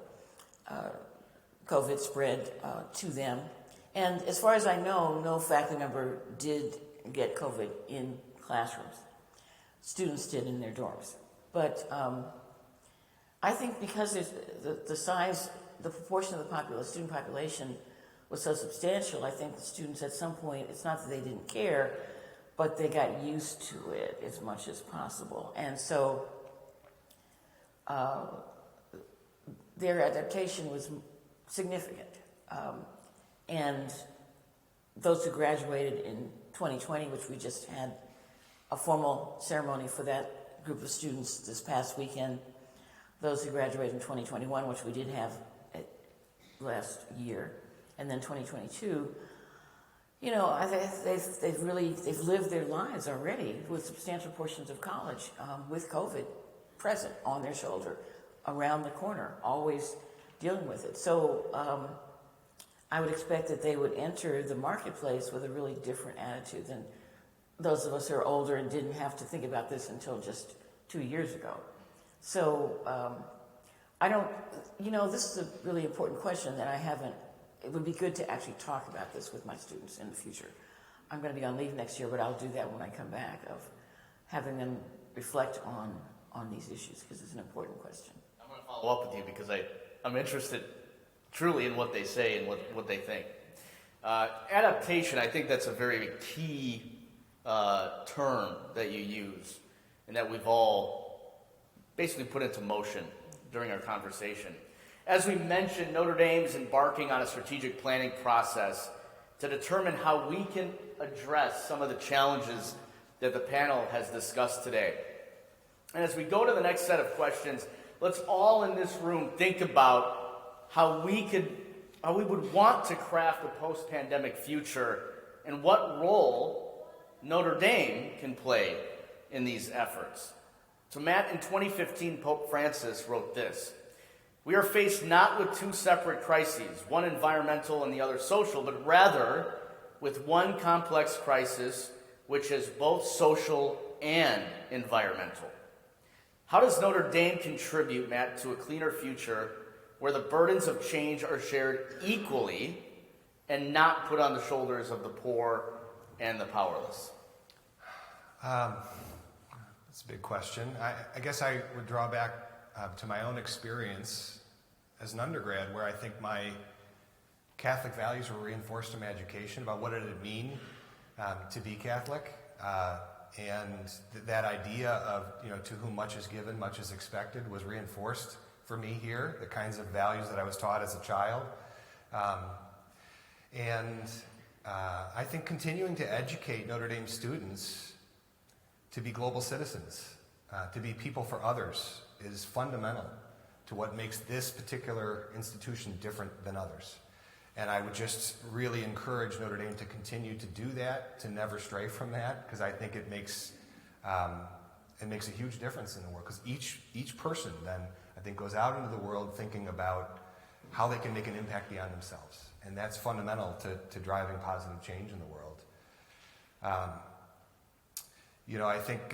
COVID spread to them. And as far as I know, no faculty member did get COVID in classrooms. Students did in their dorms. But I think because there's the proportion of the student population was so substantial, I think the students at some point, it's not that they didn't care, but they got used to it as much as possible. And so their adaptation was significant. And those who graduated in 2020, which we just had a formal ceremony for that group of students this past weekend, those who graduated in 2021, which we did have last year, and then 2022, they've lived their lives already with substantial portions of college with COVID present on their shoulder, around the corner, always dealing with it. So I would expect that they would enter the marketplace with a really different attitude than those of us who are older and didn't have to think about this until just 2 years ago. So this is a really important question that it would be good to actually talk about this with my students in the future. I'm going to be on leave next year, but I'll do that when I come back, of having them reflect on these issues, because it's an important question. I'm going to follow up with you because I'm interested truly in what they say and what they think. Adaptation, I think that's a very key term that you use and that we've all basically put into motion during our conversation. As we mentioned, Notre Dame is embarking on a strategic planning process to determine how we can address some of the challenges that the panel has discussed today. And as we go to the next set of questions, let's all in this room think about how we would want to craft a post-pandemic future and what role Notre Dame can play in these efforts. So Matt, in 2015, Pope Francis wrote this: "We are faced not with two separate crises, one environmental and the other social, but rather with one complex crisis which is both social and environmental." How does Notre Dame contribute, Matt, to a cleaner future where the burdens of change are shared equally and not put on the shoulders of the poor and the powerless? That's a big question. I guess I would draw back to my own experience as an undergrad, where I think my Catholic values were reinforced in my education about what did it mean to be Catholic, and that idea of, to whom much is given, much is expected, was reinforced for me here, the kinds of values that I was taught as a child. I think continuing to educate Notre Dame students to be global citizens, to be people for others, is fundamental to what makes this particular institution different than others. And I would just really encourage Notre Dame to continue to do that, to never stray from that, because I think it makes a huge difference in the world. Because each person then, I think, goes out into the world thinking about how they can make an impact beyond themselves. And that's fundamental to driving positive change in the world. I think,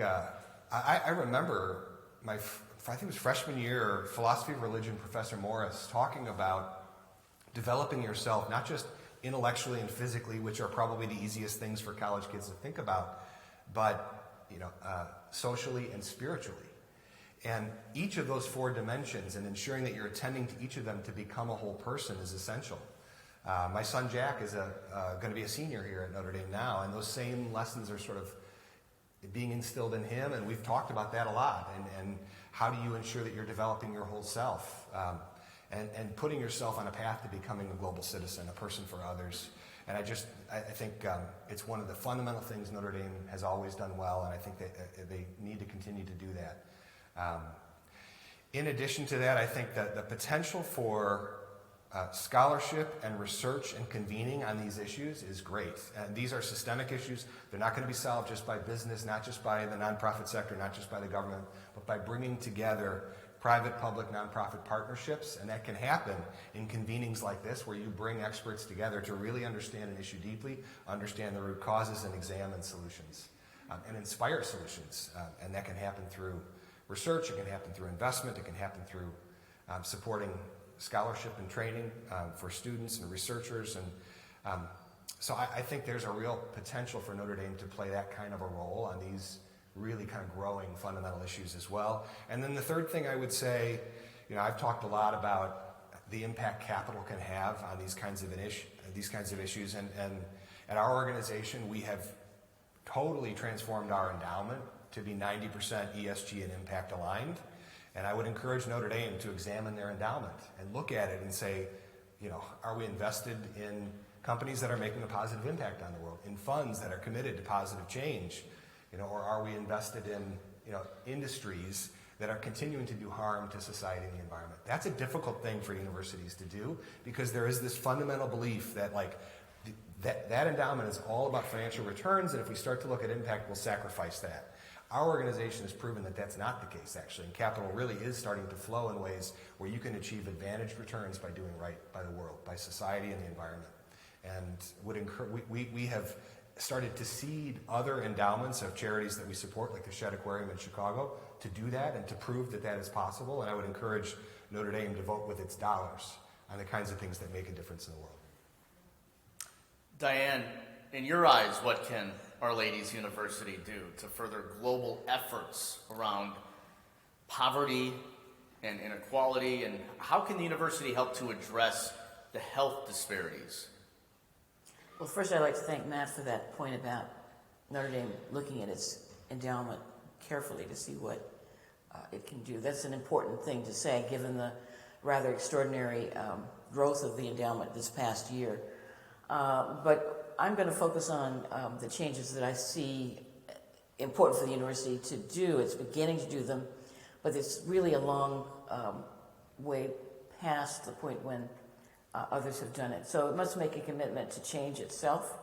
I remember I think it was freshman year, philosophy of religion professor Morris talking about developing yourself, not just intellectually and physically, which are probably the easiest things for college kids to think about, but socially and spiritually. And each of those 4 dimensions and ensuring that you're attending to each of them to become a whole person is essential. My son Jack is going to be a senior here at Notre Dame now, and those same lessons are sort of being instilled in him, and we've talked about that a lot. And how do you ensure that you're developing your whole self and putting yourself on a path to becoming a global citizen, a person for others. And I think it's one of the fundamental things Notre Dame has always done well, and I think that they need to continue to do that. In addition to that, I think that the potential for scholarship and research and convening on these issues is great. And these are systemic issues. They're not going to be solved just by business, not just by the nonprofit sector, not just by the government, but by bringing together private, public, nonprofit partnerships. And that can happen in convenings like this, where you bring experts together to really understand an issue deeply, understand the root causes, and examine solutions and inspire solutions. And that can happen through research, it can happen through investment, it can happen through supporting scholarship and training for students and researchers. And so I think there's a real potential for Notre Dame to play that kind of a role on these really kind of growing fundamental issues as well. And then the third thing I would say, I've talked a lot about the impact capital can have on these kinds of issues. And at our organization, we have totally transformed our endowment to be 90% ESG and impact aligned. And I would encourage Notre Dame to examine their endowment and look at it and say, are we invested in companies that are making a positive impact on the world, in funds that are committed to positive change, or are we invested in, industries that are continuing to do harm to society and the environment? That's a difficult thing for universities to do, because there is this fundamental belief that that endowment is all about financial returns, and if we start to look at impact, we'll sacrifice that. Our organization has proven that that's not the case, actually, and capital really is starting to flow in ways where you can achieve advantaged returns by doing right by the world, by society and the environment. And we have started to seed other endowments of charities that we support, like the Shedd Aquarium in Chicago, to do that and to prove that that is possible. And I would encourage Notre Dame to vote with its dollars on the kinds of things that make a difference in the world. Diane, in your eyes, what can Our Lady's University do to further global efforts around poverty and inequality, and how can the university help to address the health disparities? Well, first I'd like to thank Matt for that point about Notre Dame looking at its endowment carefully to see what it can do. That's an important thing to say, given the rather extraordinary growth of the endowment this past year. But I'm going to focus on the changes that I see important for the university to do. It's beginning to do them, but it's really a long way past the point when others have done it. So it must make a commitment to change itself.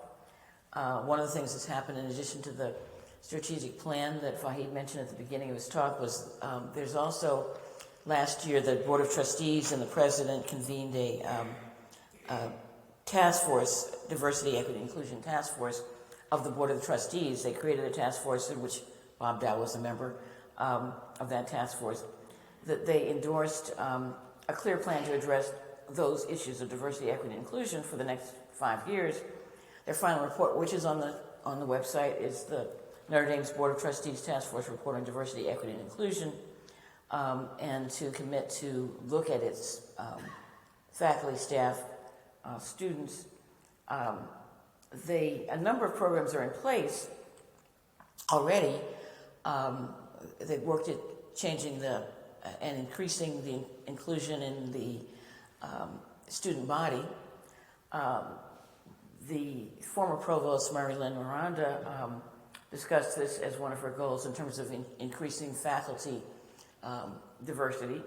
One of the things that's happened, in addition to the strategic plan that Fahid mentioned at the beginning of his talk, was there's also, last year, the Board of Trustees and the President convened a task force, Diversity, Equity, Inclusion Task Force of the Board of Trustees. They created a task force in which Bob Dow was a member of that task force. That they endorsed a clear plan to address those issues of diversity, equity, and inclusion for the next 5 years. Their final report, which is on the website, is the Notre Dame's Board of Trustees Task Force Report on Diversity, Equity, and Inclusion, and to commit to look at its faculty, staff, students. A number of programs are in place already. They've worked at changing and increasing the inclusion in the student body. The former provost, Marilyn Miranda, discussed this as one of her goals in terms of increasing faculty diversity.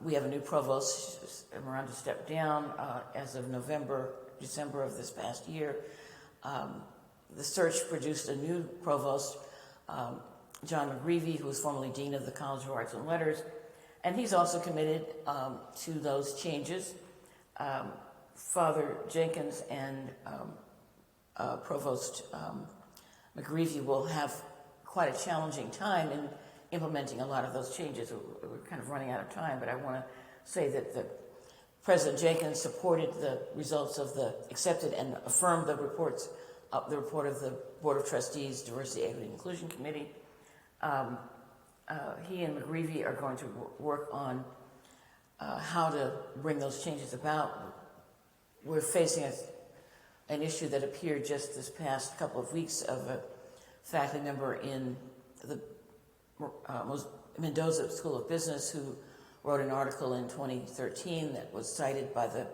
We have a new provost. Miranda stepped down as of December of this past year. The search produced a new provost, John McGreevy, who was formerly dean of the College of Arts and Letters, and he's also committed to those changes. Father Jenkins and Provost McGreevy will have quite a challenging time in implementing a lot of those changes. We're kind of running out of time, but I want to say that President Jenkins supported the results of accepted and affirmed the reports the report of the Board of Trustees Diversity, Equity, and Inclusion Committee. He and McGreevy are going to work on how to bring those changes about. We're facing an issue that appeared just this past couple of weeks of a faculty member in the Mendoza School of Business who wrote an article in 2013 that was cited by the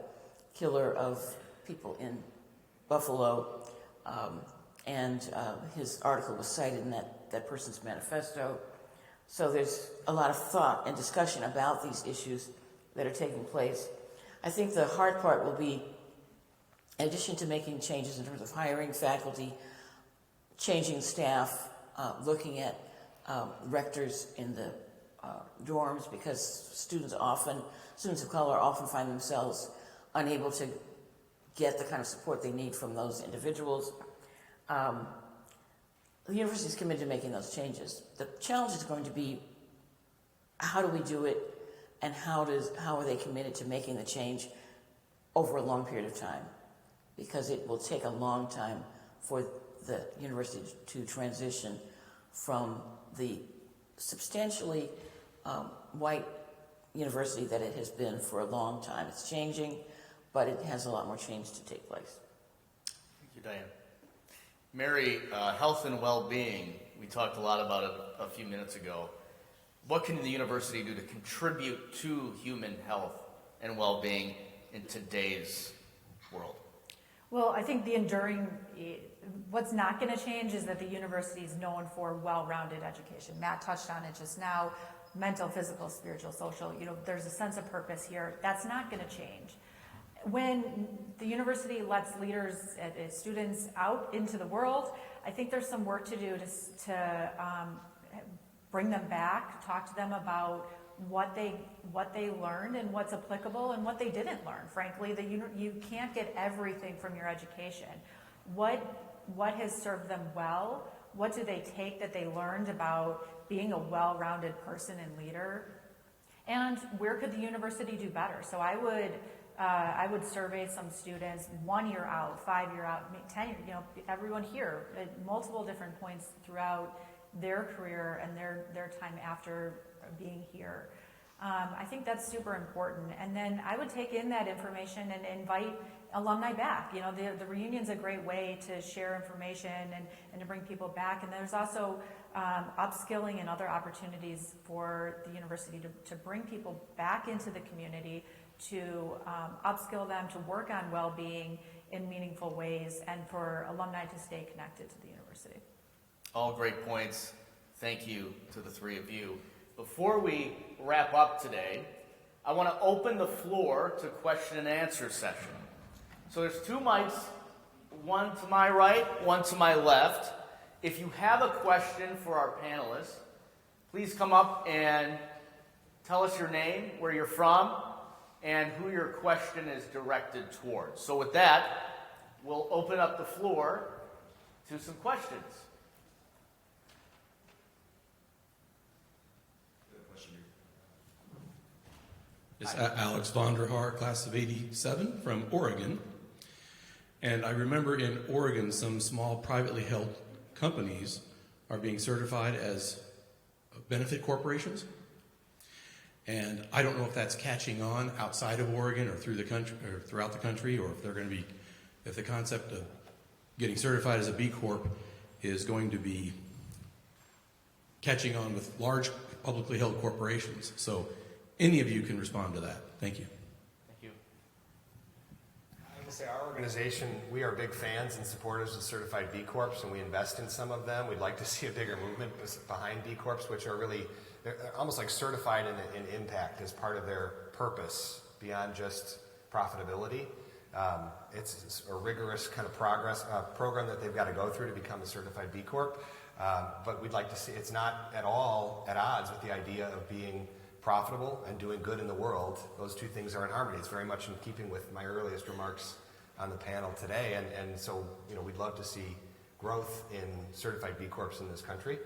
killer of people in Buffalo, and his article was cited in that person's manifesto. So there's a lot of thought and discussion about these issues that are taking place. I think the hard part will be, in addition to making changes in terms of hiring faculty, changing staff, looking at rectors in the dorms, because students of color often find themselves unable to get the kind of support they need from those individuals. The university is committed to making those changes. The challenge is going to be, how do we do it, and how are they committed to making the change over a long period of time? Because it will take a long time for the university to transition from the substantially white university that it has been for a long time. It's changing, but it has a lot more change to take place. Thank you, Diane. Mary, health and well-being, we talked a lot about it a few minutes ago. What can the university do to contribute to human health and well-being in today's world? Well, I think what's not going to change is that the university is known for well-rounded education. Matt touched on it just now: mental, physical, spiritual, social. There's a sense of purpose here. That's not going to change. When the university lets leaders and students out into the world, I think there's some work to do to bring them back, talk to them about what they learned and what's applicable and what they didn't learn. Frankly, that you can't get everything from your education. What has served them well? What do they take that they learned about being a well-rounded person and leader? And where could the university do better? So I would survey some students 1 year out, 5 year out, 10 year, everyone here at multiple different points throughout their career and their time after being here. I think that's super important. And then I would take in that information and invite alumni back. The reunion's a great way to share information and to bring people back. And there's also upskilling and other opportunities for the university to bring people back into the community, to upskill them, to work on well-being in meaningful ways, and for alumni to stay connected to the university. All great points. Thank you to the three of you. Before we wrap up today, I want to open the floor to question and answer session. So there's two mics, one to my right, one to my left. If you have a question for our panelists, please come up and tell us your name, where you're from, and who your question is directed towards. So with that, we'll open up the floor to some questions. It's Alex Vonderhaar, class of 87 from Oregon. And I remember in Oregon, some small privately held companies are being certified as benefit corporations. And I don't know if that's catching on outside of Oregon or through the country or throughout the country, or if they're going to be, if the concept of getting certified as a B Corp is going to be catching on with large publicly held corporations. So any of you can respond to that. Thank you. Thank you. I would say our organization, we are big fans and supporters of certified B Corps, and we invest in some of them. We'd like to see a bigger movement behind B Corps, which are really, they're almost like certified in impact as part of their purpose beyond just profitability. It's a rigorous kind of program that they've got to go through to become a certified B Corp. But we'd like to see, it's not at all at odds with the idea of being profitable and doing good in the world. Those two things are in harmony. It's very much in keeping with my earliest remarks on the panel today. And so, we'd love to see growth in certified B Corps in this country.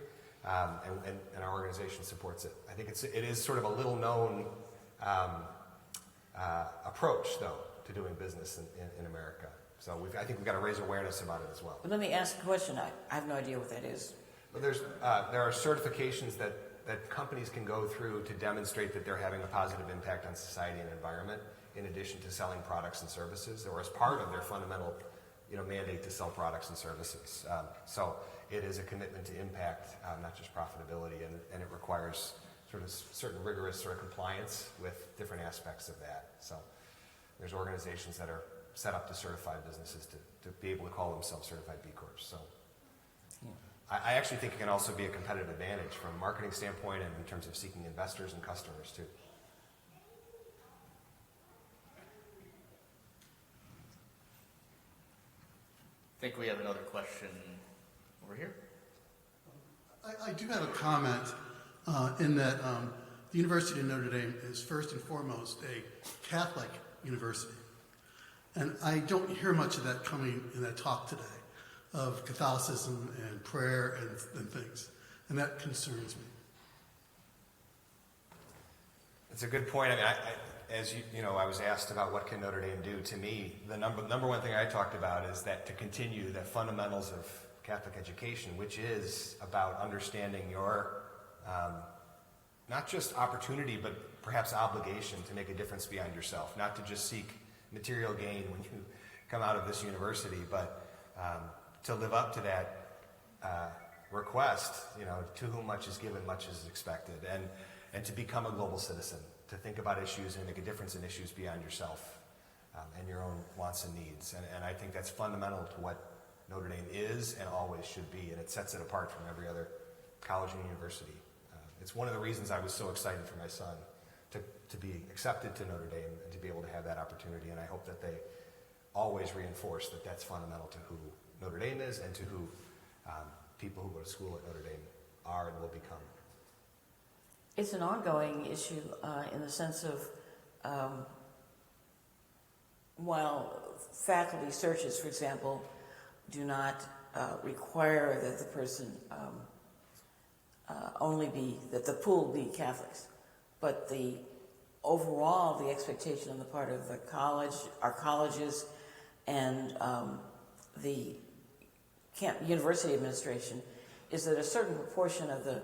And our organization supports it. I think it is sort of a little known approach, though, to doing business in America. So I think we've got to raise awareness about it as well. But let me ask a question. I have no idea what that is. But there are certifications that companies can go through to demonstrate that they're having a positive impact on society and environment, in addition to selling products and services, or as part of their fundamental mandate to sell products and services. So it is a commitment to impact, not just profitability, and it requires sort of certain rigorous sort of compliance with different aspects of that. So there's organizations that are set up to certify businesses to be able to call themselves certified B Corps. So I actually think it can also be a competitive advantage from a marketing standpoint and in terms of seeking investors and customers too. I think we have another question over here. I do have a comment in that the University of Notre Dame is first and foremost a Catholic university. And I don't hear much of that coming in that talk today, of Catholicism and prayer and things. And that concerns me. It's a good point. I mean, as I was asked about what can Notre Dame do. To me, the number one thing I talked about is that to continue the fundamentals of Catholic education, which is about understanding your not just opportunity, but perhaps obligation to make a difference beyond yourself, not to just seek material gain when you come out of this university, but to live up to that request, to whom much is given, much is expected, and to become a global citizen, to think about issues and make a difference in issues beyond yourself and your own wants and needs. And I think that's fundamental to what Notre Dame is and always should be, and it sets it apart from every other college and university. It's one of the reasons I was so excited for my son to be accepted to Notre Dame and to be able to have that opportunity, and I hope that they always reinforce that that's fundamental to who Notre Dame is and to who people who go to school at Notre Dame are and will become. It's an ongoing issue in the sense of while faculty searches, for example, do not require that the person that the pool be Catholics, but the expectation on the part of the college, our colleges, and the university administration is that a certain proportion of the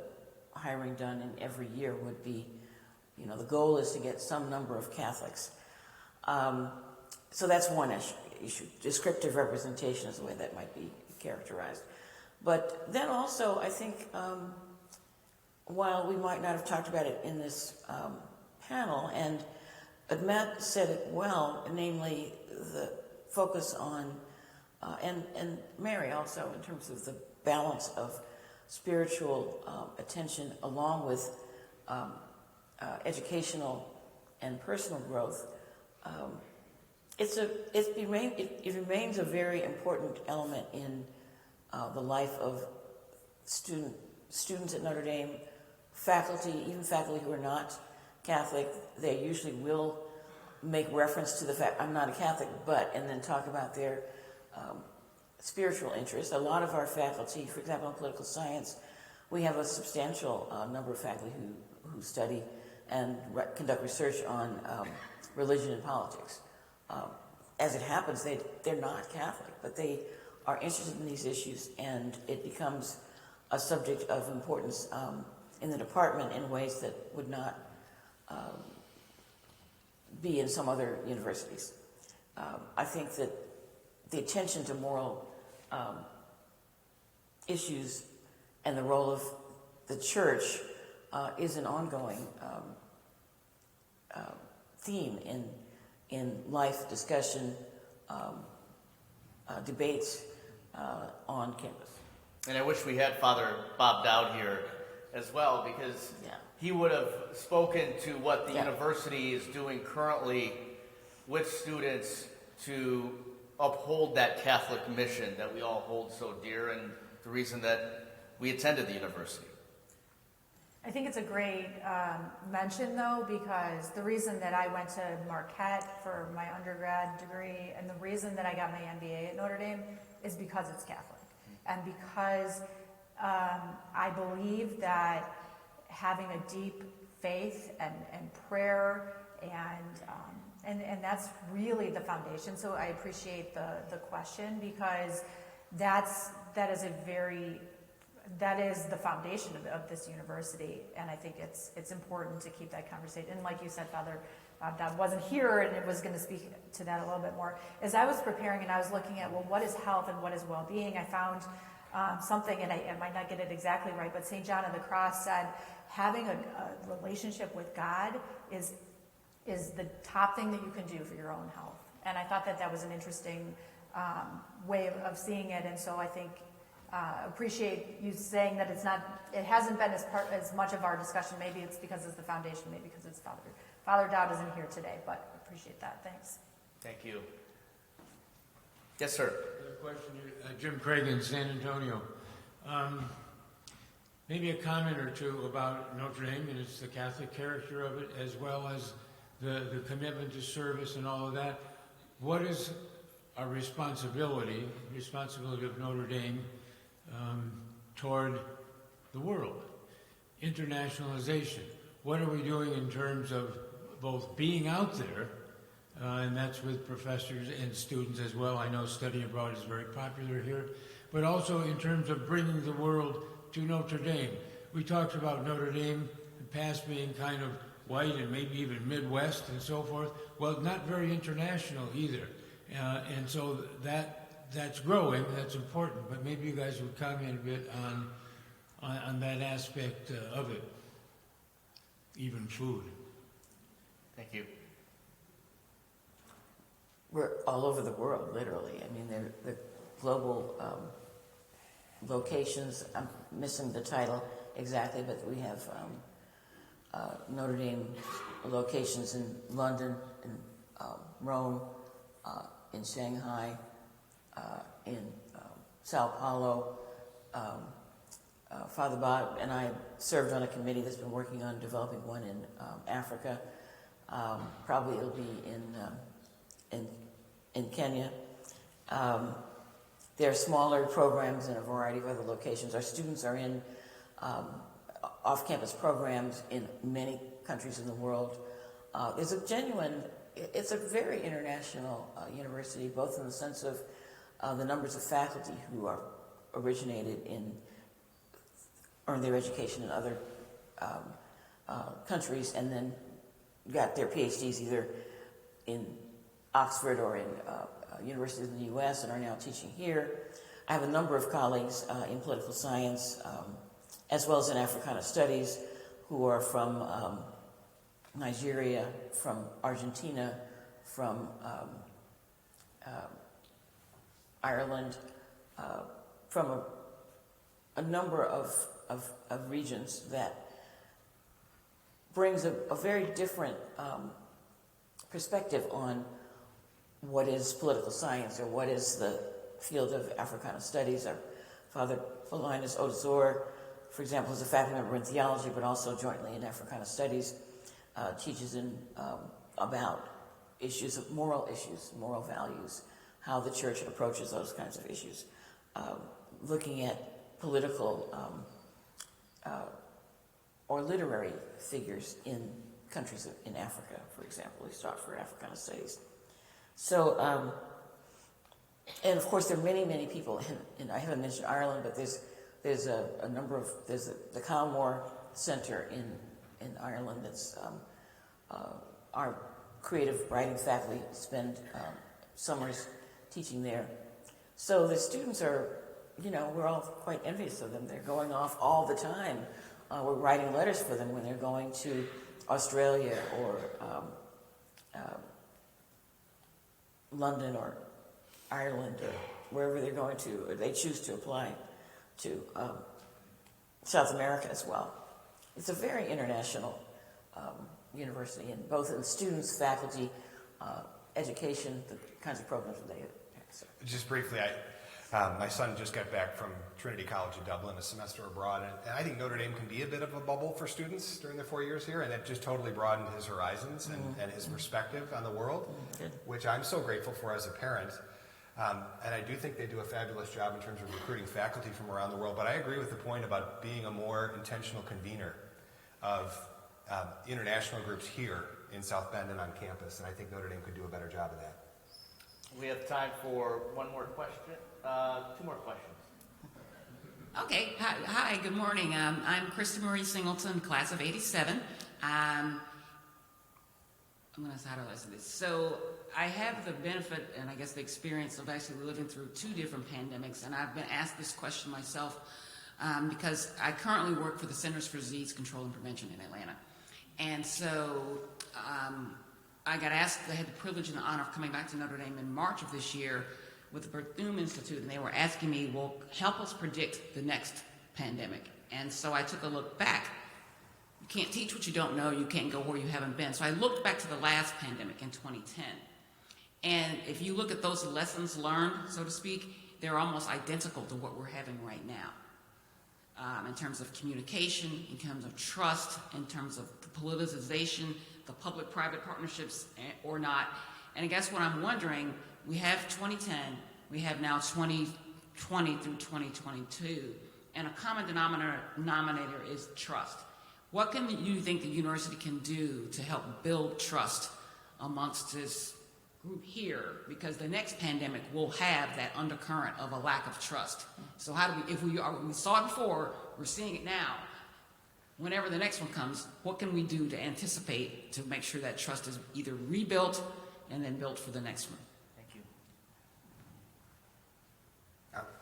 hiring done in every year would be, the goal is to get some number of Catholics. So that's one issue. Descriptive representation is the way that might be characterized. But then also, I think, while we might not have talked about it in this panel, and Matt said it well, namely the focus on, and Mary also, in terms of the balance of spiritual attention along with educational and personal growth. It remains a very important element in the life of students at Notre Dame, faculty, even faculty who are not Catholic. They usually will make reference to the fact, I'm not a Catholic, and then talk about their spiritual interest. A lot of our faculty, for example, in political science, we have a substantial number of faculty who study and conduct research on religion and politics. As it happens, they're not Catholic, but they are interested in these issues, and it becomes a subject of importance in the department in ways that would not be in some other universities. I think that the attention to moral issues and the role of the church is an ongoing theme in life discussion, debates on campus. And I wish we had Father Bob Dowd here as well, because he would have spoken to what the university is doing currently with students to uphold that Catholic mission that we all hold so dear, and the reason that we attended the university. I think it's a great mention, though, because the reason that I went to Marquette for my undergrad degree and the reason that I got my MBA at Notre Dame is because it's Catholic. And because I believe that having a deep faith and prayer and And that's really the foundation. So I appreciate the question, because that is the foundation of this university, and I think it's important to keep that conversation. And like you said, Father Bob Dodd wasn't here, and it was going to speak to that a little bit more. As I was preparing and I was looking at, well, what is health and what is well-being, I found something, and I might not get it exactly right, but St. John of the Cross said having a relationship with God is the top thing that you can do for your own health. And I thought that was an interesting way of seeing it, and so I think appreciate you saying that it hasn't been as much of our discussion. Maybe it's because it's the foundation, maybe because it's Father Dodd isn't here today, but appreciate that. Thanks. Thank you. Yes, sir. Another question here. Jim Craig in San Antonio. Maybe a comment or two about Notre Dame, and it's the Catholic character of it, as well as the commitment to service and all of that. What is our responsibility of Notre Dame toward the world? Internationalization. What are we doing in terms of both being out there, and that's with professors and students as well. I know study abroad is very popular here, but also in terms of bringing the world to Notre Dame. We talked about Notre Dame in the past being kind of white and maybe even Midwest and so forth. Well, not very international either. And so that's growing, that's important, but maybe you guys would comment a bit on that aspect of it, even food. Thank you. We're all over the world, literally. I mean, they're global locations. I'm missing the title exactly, but we have Notre Dame locations in London, in Rome, in Shanghai, in Sao Paulo. Father Bob and I served on a committee that's been working on developing one in Africa. Probably it'll be in Kenya. There are smaller programs in a variety of other locations. Our students are in off-campus programs in many countries in the world. It's a very international university, both in the sense of the numbers of faculty who are earned their education in other countries, and then got their PhDs either in Oxford or in universities in the U.S. and are now teaching here. I have a number of colleagues in political science, as well as in Africana studies, who are from Nigeria, from Argentina, from Ireland, from a number of regions that brings a very different perspective on what is political science or what is the field of Africana studies. Our Father Paulinus Odozor, for example, is a faculty member in theology, but also jointly in Africana studies, teaches about moral moral values, how the church approaches those kinds of issues, looking at political or literary figures in countries in Africa, for example. He's taught for Africana studies. So, and of course there are many, many people, and I haven't mentioned Ireland, but there's the Calmore Center in Ireland that's our creative writing faculty spend summers teaching there. So the students are, we're all quite envious of them. They're going off all the time. We're writing letters for them when they're going to Australia or London or Ireland or wherever they're going to, or they choose to apply to South America as well. It's a very international university, and both in students, faculty, education, the kinds of programs that they have. So. Just briefly, my son just got back from Trinity College in Dublin, a semester abroad, and I think Notre Dame can be a bit of a bubble for students during their 4 years here, and it just totally broadened his horizons and his perspective on the world, which I'm so grateful for as a parent. And I do think they do a fabulous job in terms of recruiting faculty from around the world, but I agree with the point about being a more intentional convener of international groups here in South Bend and on campus, and I think Notre Dame could do a better job of that. We have time for one more question, 2 more questions. Okay. Hi, good morning. I'm Krista Marie Singleton, class of 87. I'm going to say, how do I say this? So I have the benefit and I guess the experience of actually living through 2 different pandemics, and I've been asked this question myself because I currently work for the Centers for Disease Control and Prevention in Atlanta. And so I got asked, I had the privilege and the honor of coming back to Notre Dame in March of this year with the Berthum Institute, and they were asking me, well, help us predict the next pandemic. And so I took a look back. You can't teach what you don't know. You can't go where you haven't been. So I looked back to the last pandemic in 2010. And if you look at those lessons learned, so to speak, they're almost identical to what we're having right now. In terms of communication, in terms of trust, in terms of the politicization, the public-private partnerships or not. And I guess what I'm wondering, we have 2010, we have now 2020 through 2022, and a common denominator is trust. What can you think the university can do to help build trust amongst this group here? Because the next pandemic will have that undercurrent of a lack of trust. So how do we, if we saw it before, we're seeing it now. Whenever the next one comes, what can we do to anticipate to make sure that trust is either rebuilt and then built for the next one? Thank you.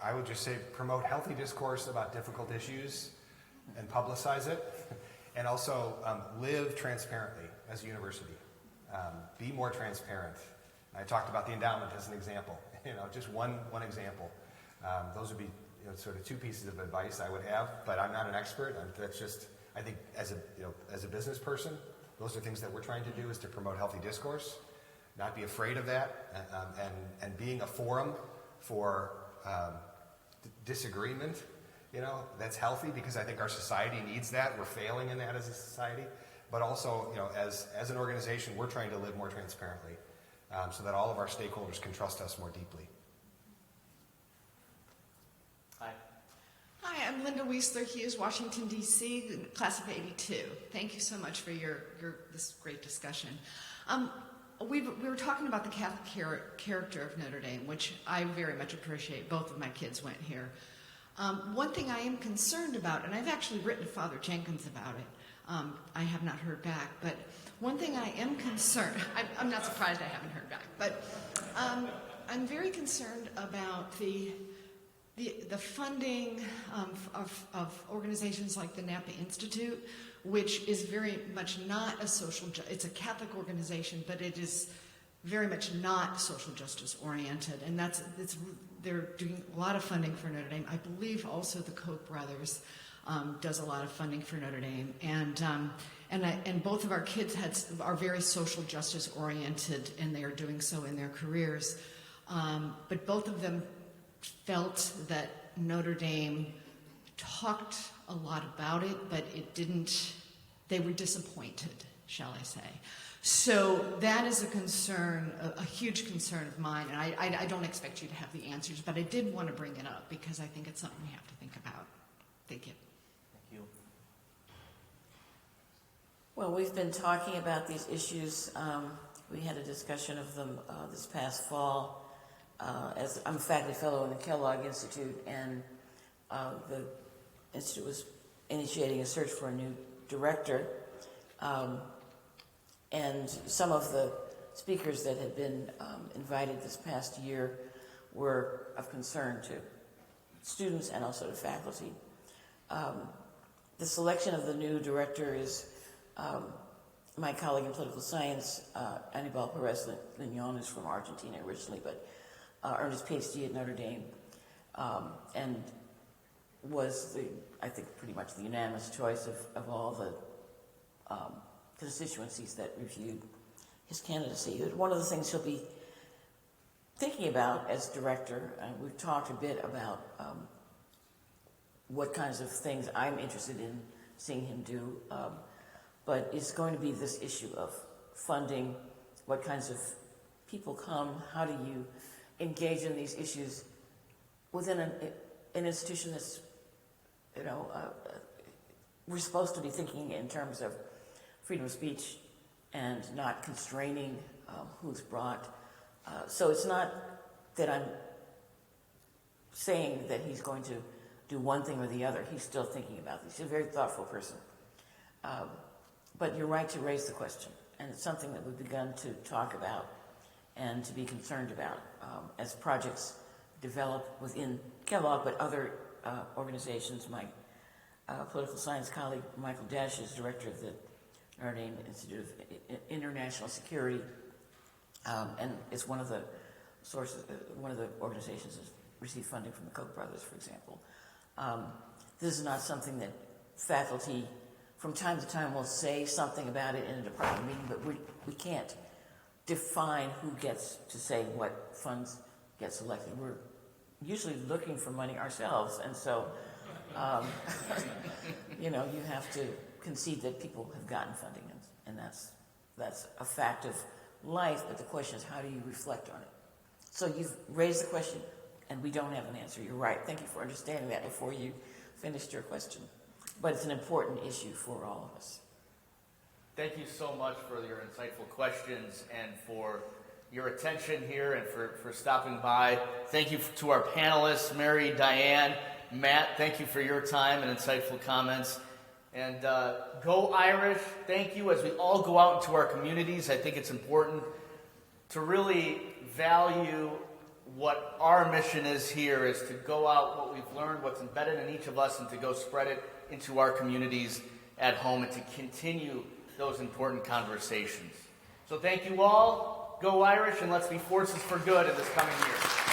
I would just say promote healthy discourse about difficult issues and publicize it, and also live transparently as a university. Be more transparent. I talked about the endowment as an example. Just one example. Those would be sort of 2 pieces of advice I would have, but I'm not an expert. That's just, I think as a business person, those are things that we're trying to do, is to promote healthy discourse, not be afraid of that, and being a forum for disagreement. That's healthy because I think our society needs that. We're failing in that as a society. But also, as an organization, we're trying to live more transparently so that all of our stakeholders can trust us more deeply. Hi. Hi, I'm Linda Weisler Hughes, Washington, D.C., class of 82. Thank you so much for this great discussion. We were talking about the Catholic character of Notre Dame, which I very much appreciate. Both of my kids went here. One thing I am concerned about, and I've actually written to Father Jenkins about it, I have not heard back, but one thing I am concerned, I'm not surprised I haven't heard back, but I'm very concerned about the funding of organizations like the Napa Institute, which is very much not a it's a Catholic organization, but it is very much not social justice oriented, and they're doing a lot of funding for Notre Dame. I believe also the Koch brothers does a lot of funding for Notre Dame, and both of our kids are very social justice oriented, and they are doing so in their careers. But both of them felt that Notre Dame talked a lot about it, but it didn't. They were disappointed, shall I say. So that is a concern, a huge concern of mine, and I don't expect you to have the answers, but I did want to bring it up because I think it's something we have to think about. Thank you. Thank you. Well, we've been talking about these issues. We had a discussion of them this past fall. As I'm a faculty fellow in the Kellogg Institute, and the Institute was initiating a search for a new director. And some of the speakers that had been invited this past year were of concern to students and also to faculty. The selection of the new director is my colleague in political science, Anibal Perez-Lignon, is from Argentina originally, but earned his PhD at Notre Dame, and was, I think, pretty much the unanimous choice of all the constituencies that reviewed his candidacy. One of the things he'll be thinking about as director, and we've talked a bit about what kinds of things I'm interested in seeing him do, but it's going to be this issue of funding, what kinds of people come, how do you engage in these issues within an institution that's, we're supposed to be thinking in terms of freedom of speech and not constraining who's brought. So it's not that I'm saying that he's going to do one thing or the other. He's still thinking about this. He's a very thoughtful person. But you're right to raise the question, and it's something that we've begun to talk about and to be concerned about as projects develop within Kellogg, but other organizations. My political science colleague, Michael Dash, is director of the Notre Dame Institute of International Security, and it's one of the sources, one of the organizations that received funding from the Koch brothers, for example. This is not something that faculty from time to time will say something about it in a department meeting, but we can't define who gets to say what funds get selected. We're usually looking for money ourselves, and so you have to concede that people have gotten funding, and that's a fact of life. But the question is, how do you reflect on it? So you've raised the question, and we don't have an answer. You're right. Thank you for understanding that before you finished your question. But it's an important issue for all of us. Thank you so much for your insightful questions and for your attention here and for stopping by. Thank you to our panelists, Mary, Diane, Matt. Thank you for your time and insightful comments. And go Irish. Thank you. As we all go out into our communities, I think it's important to really value what our mission is here, is to go out, what we've learned, what's embedded in each of us, and to go spread it into our communities at home and to continue those important conversations. So thank you all. Go Irish, and let's be forces for good in this coming year.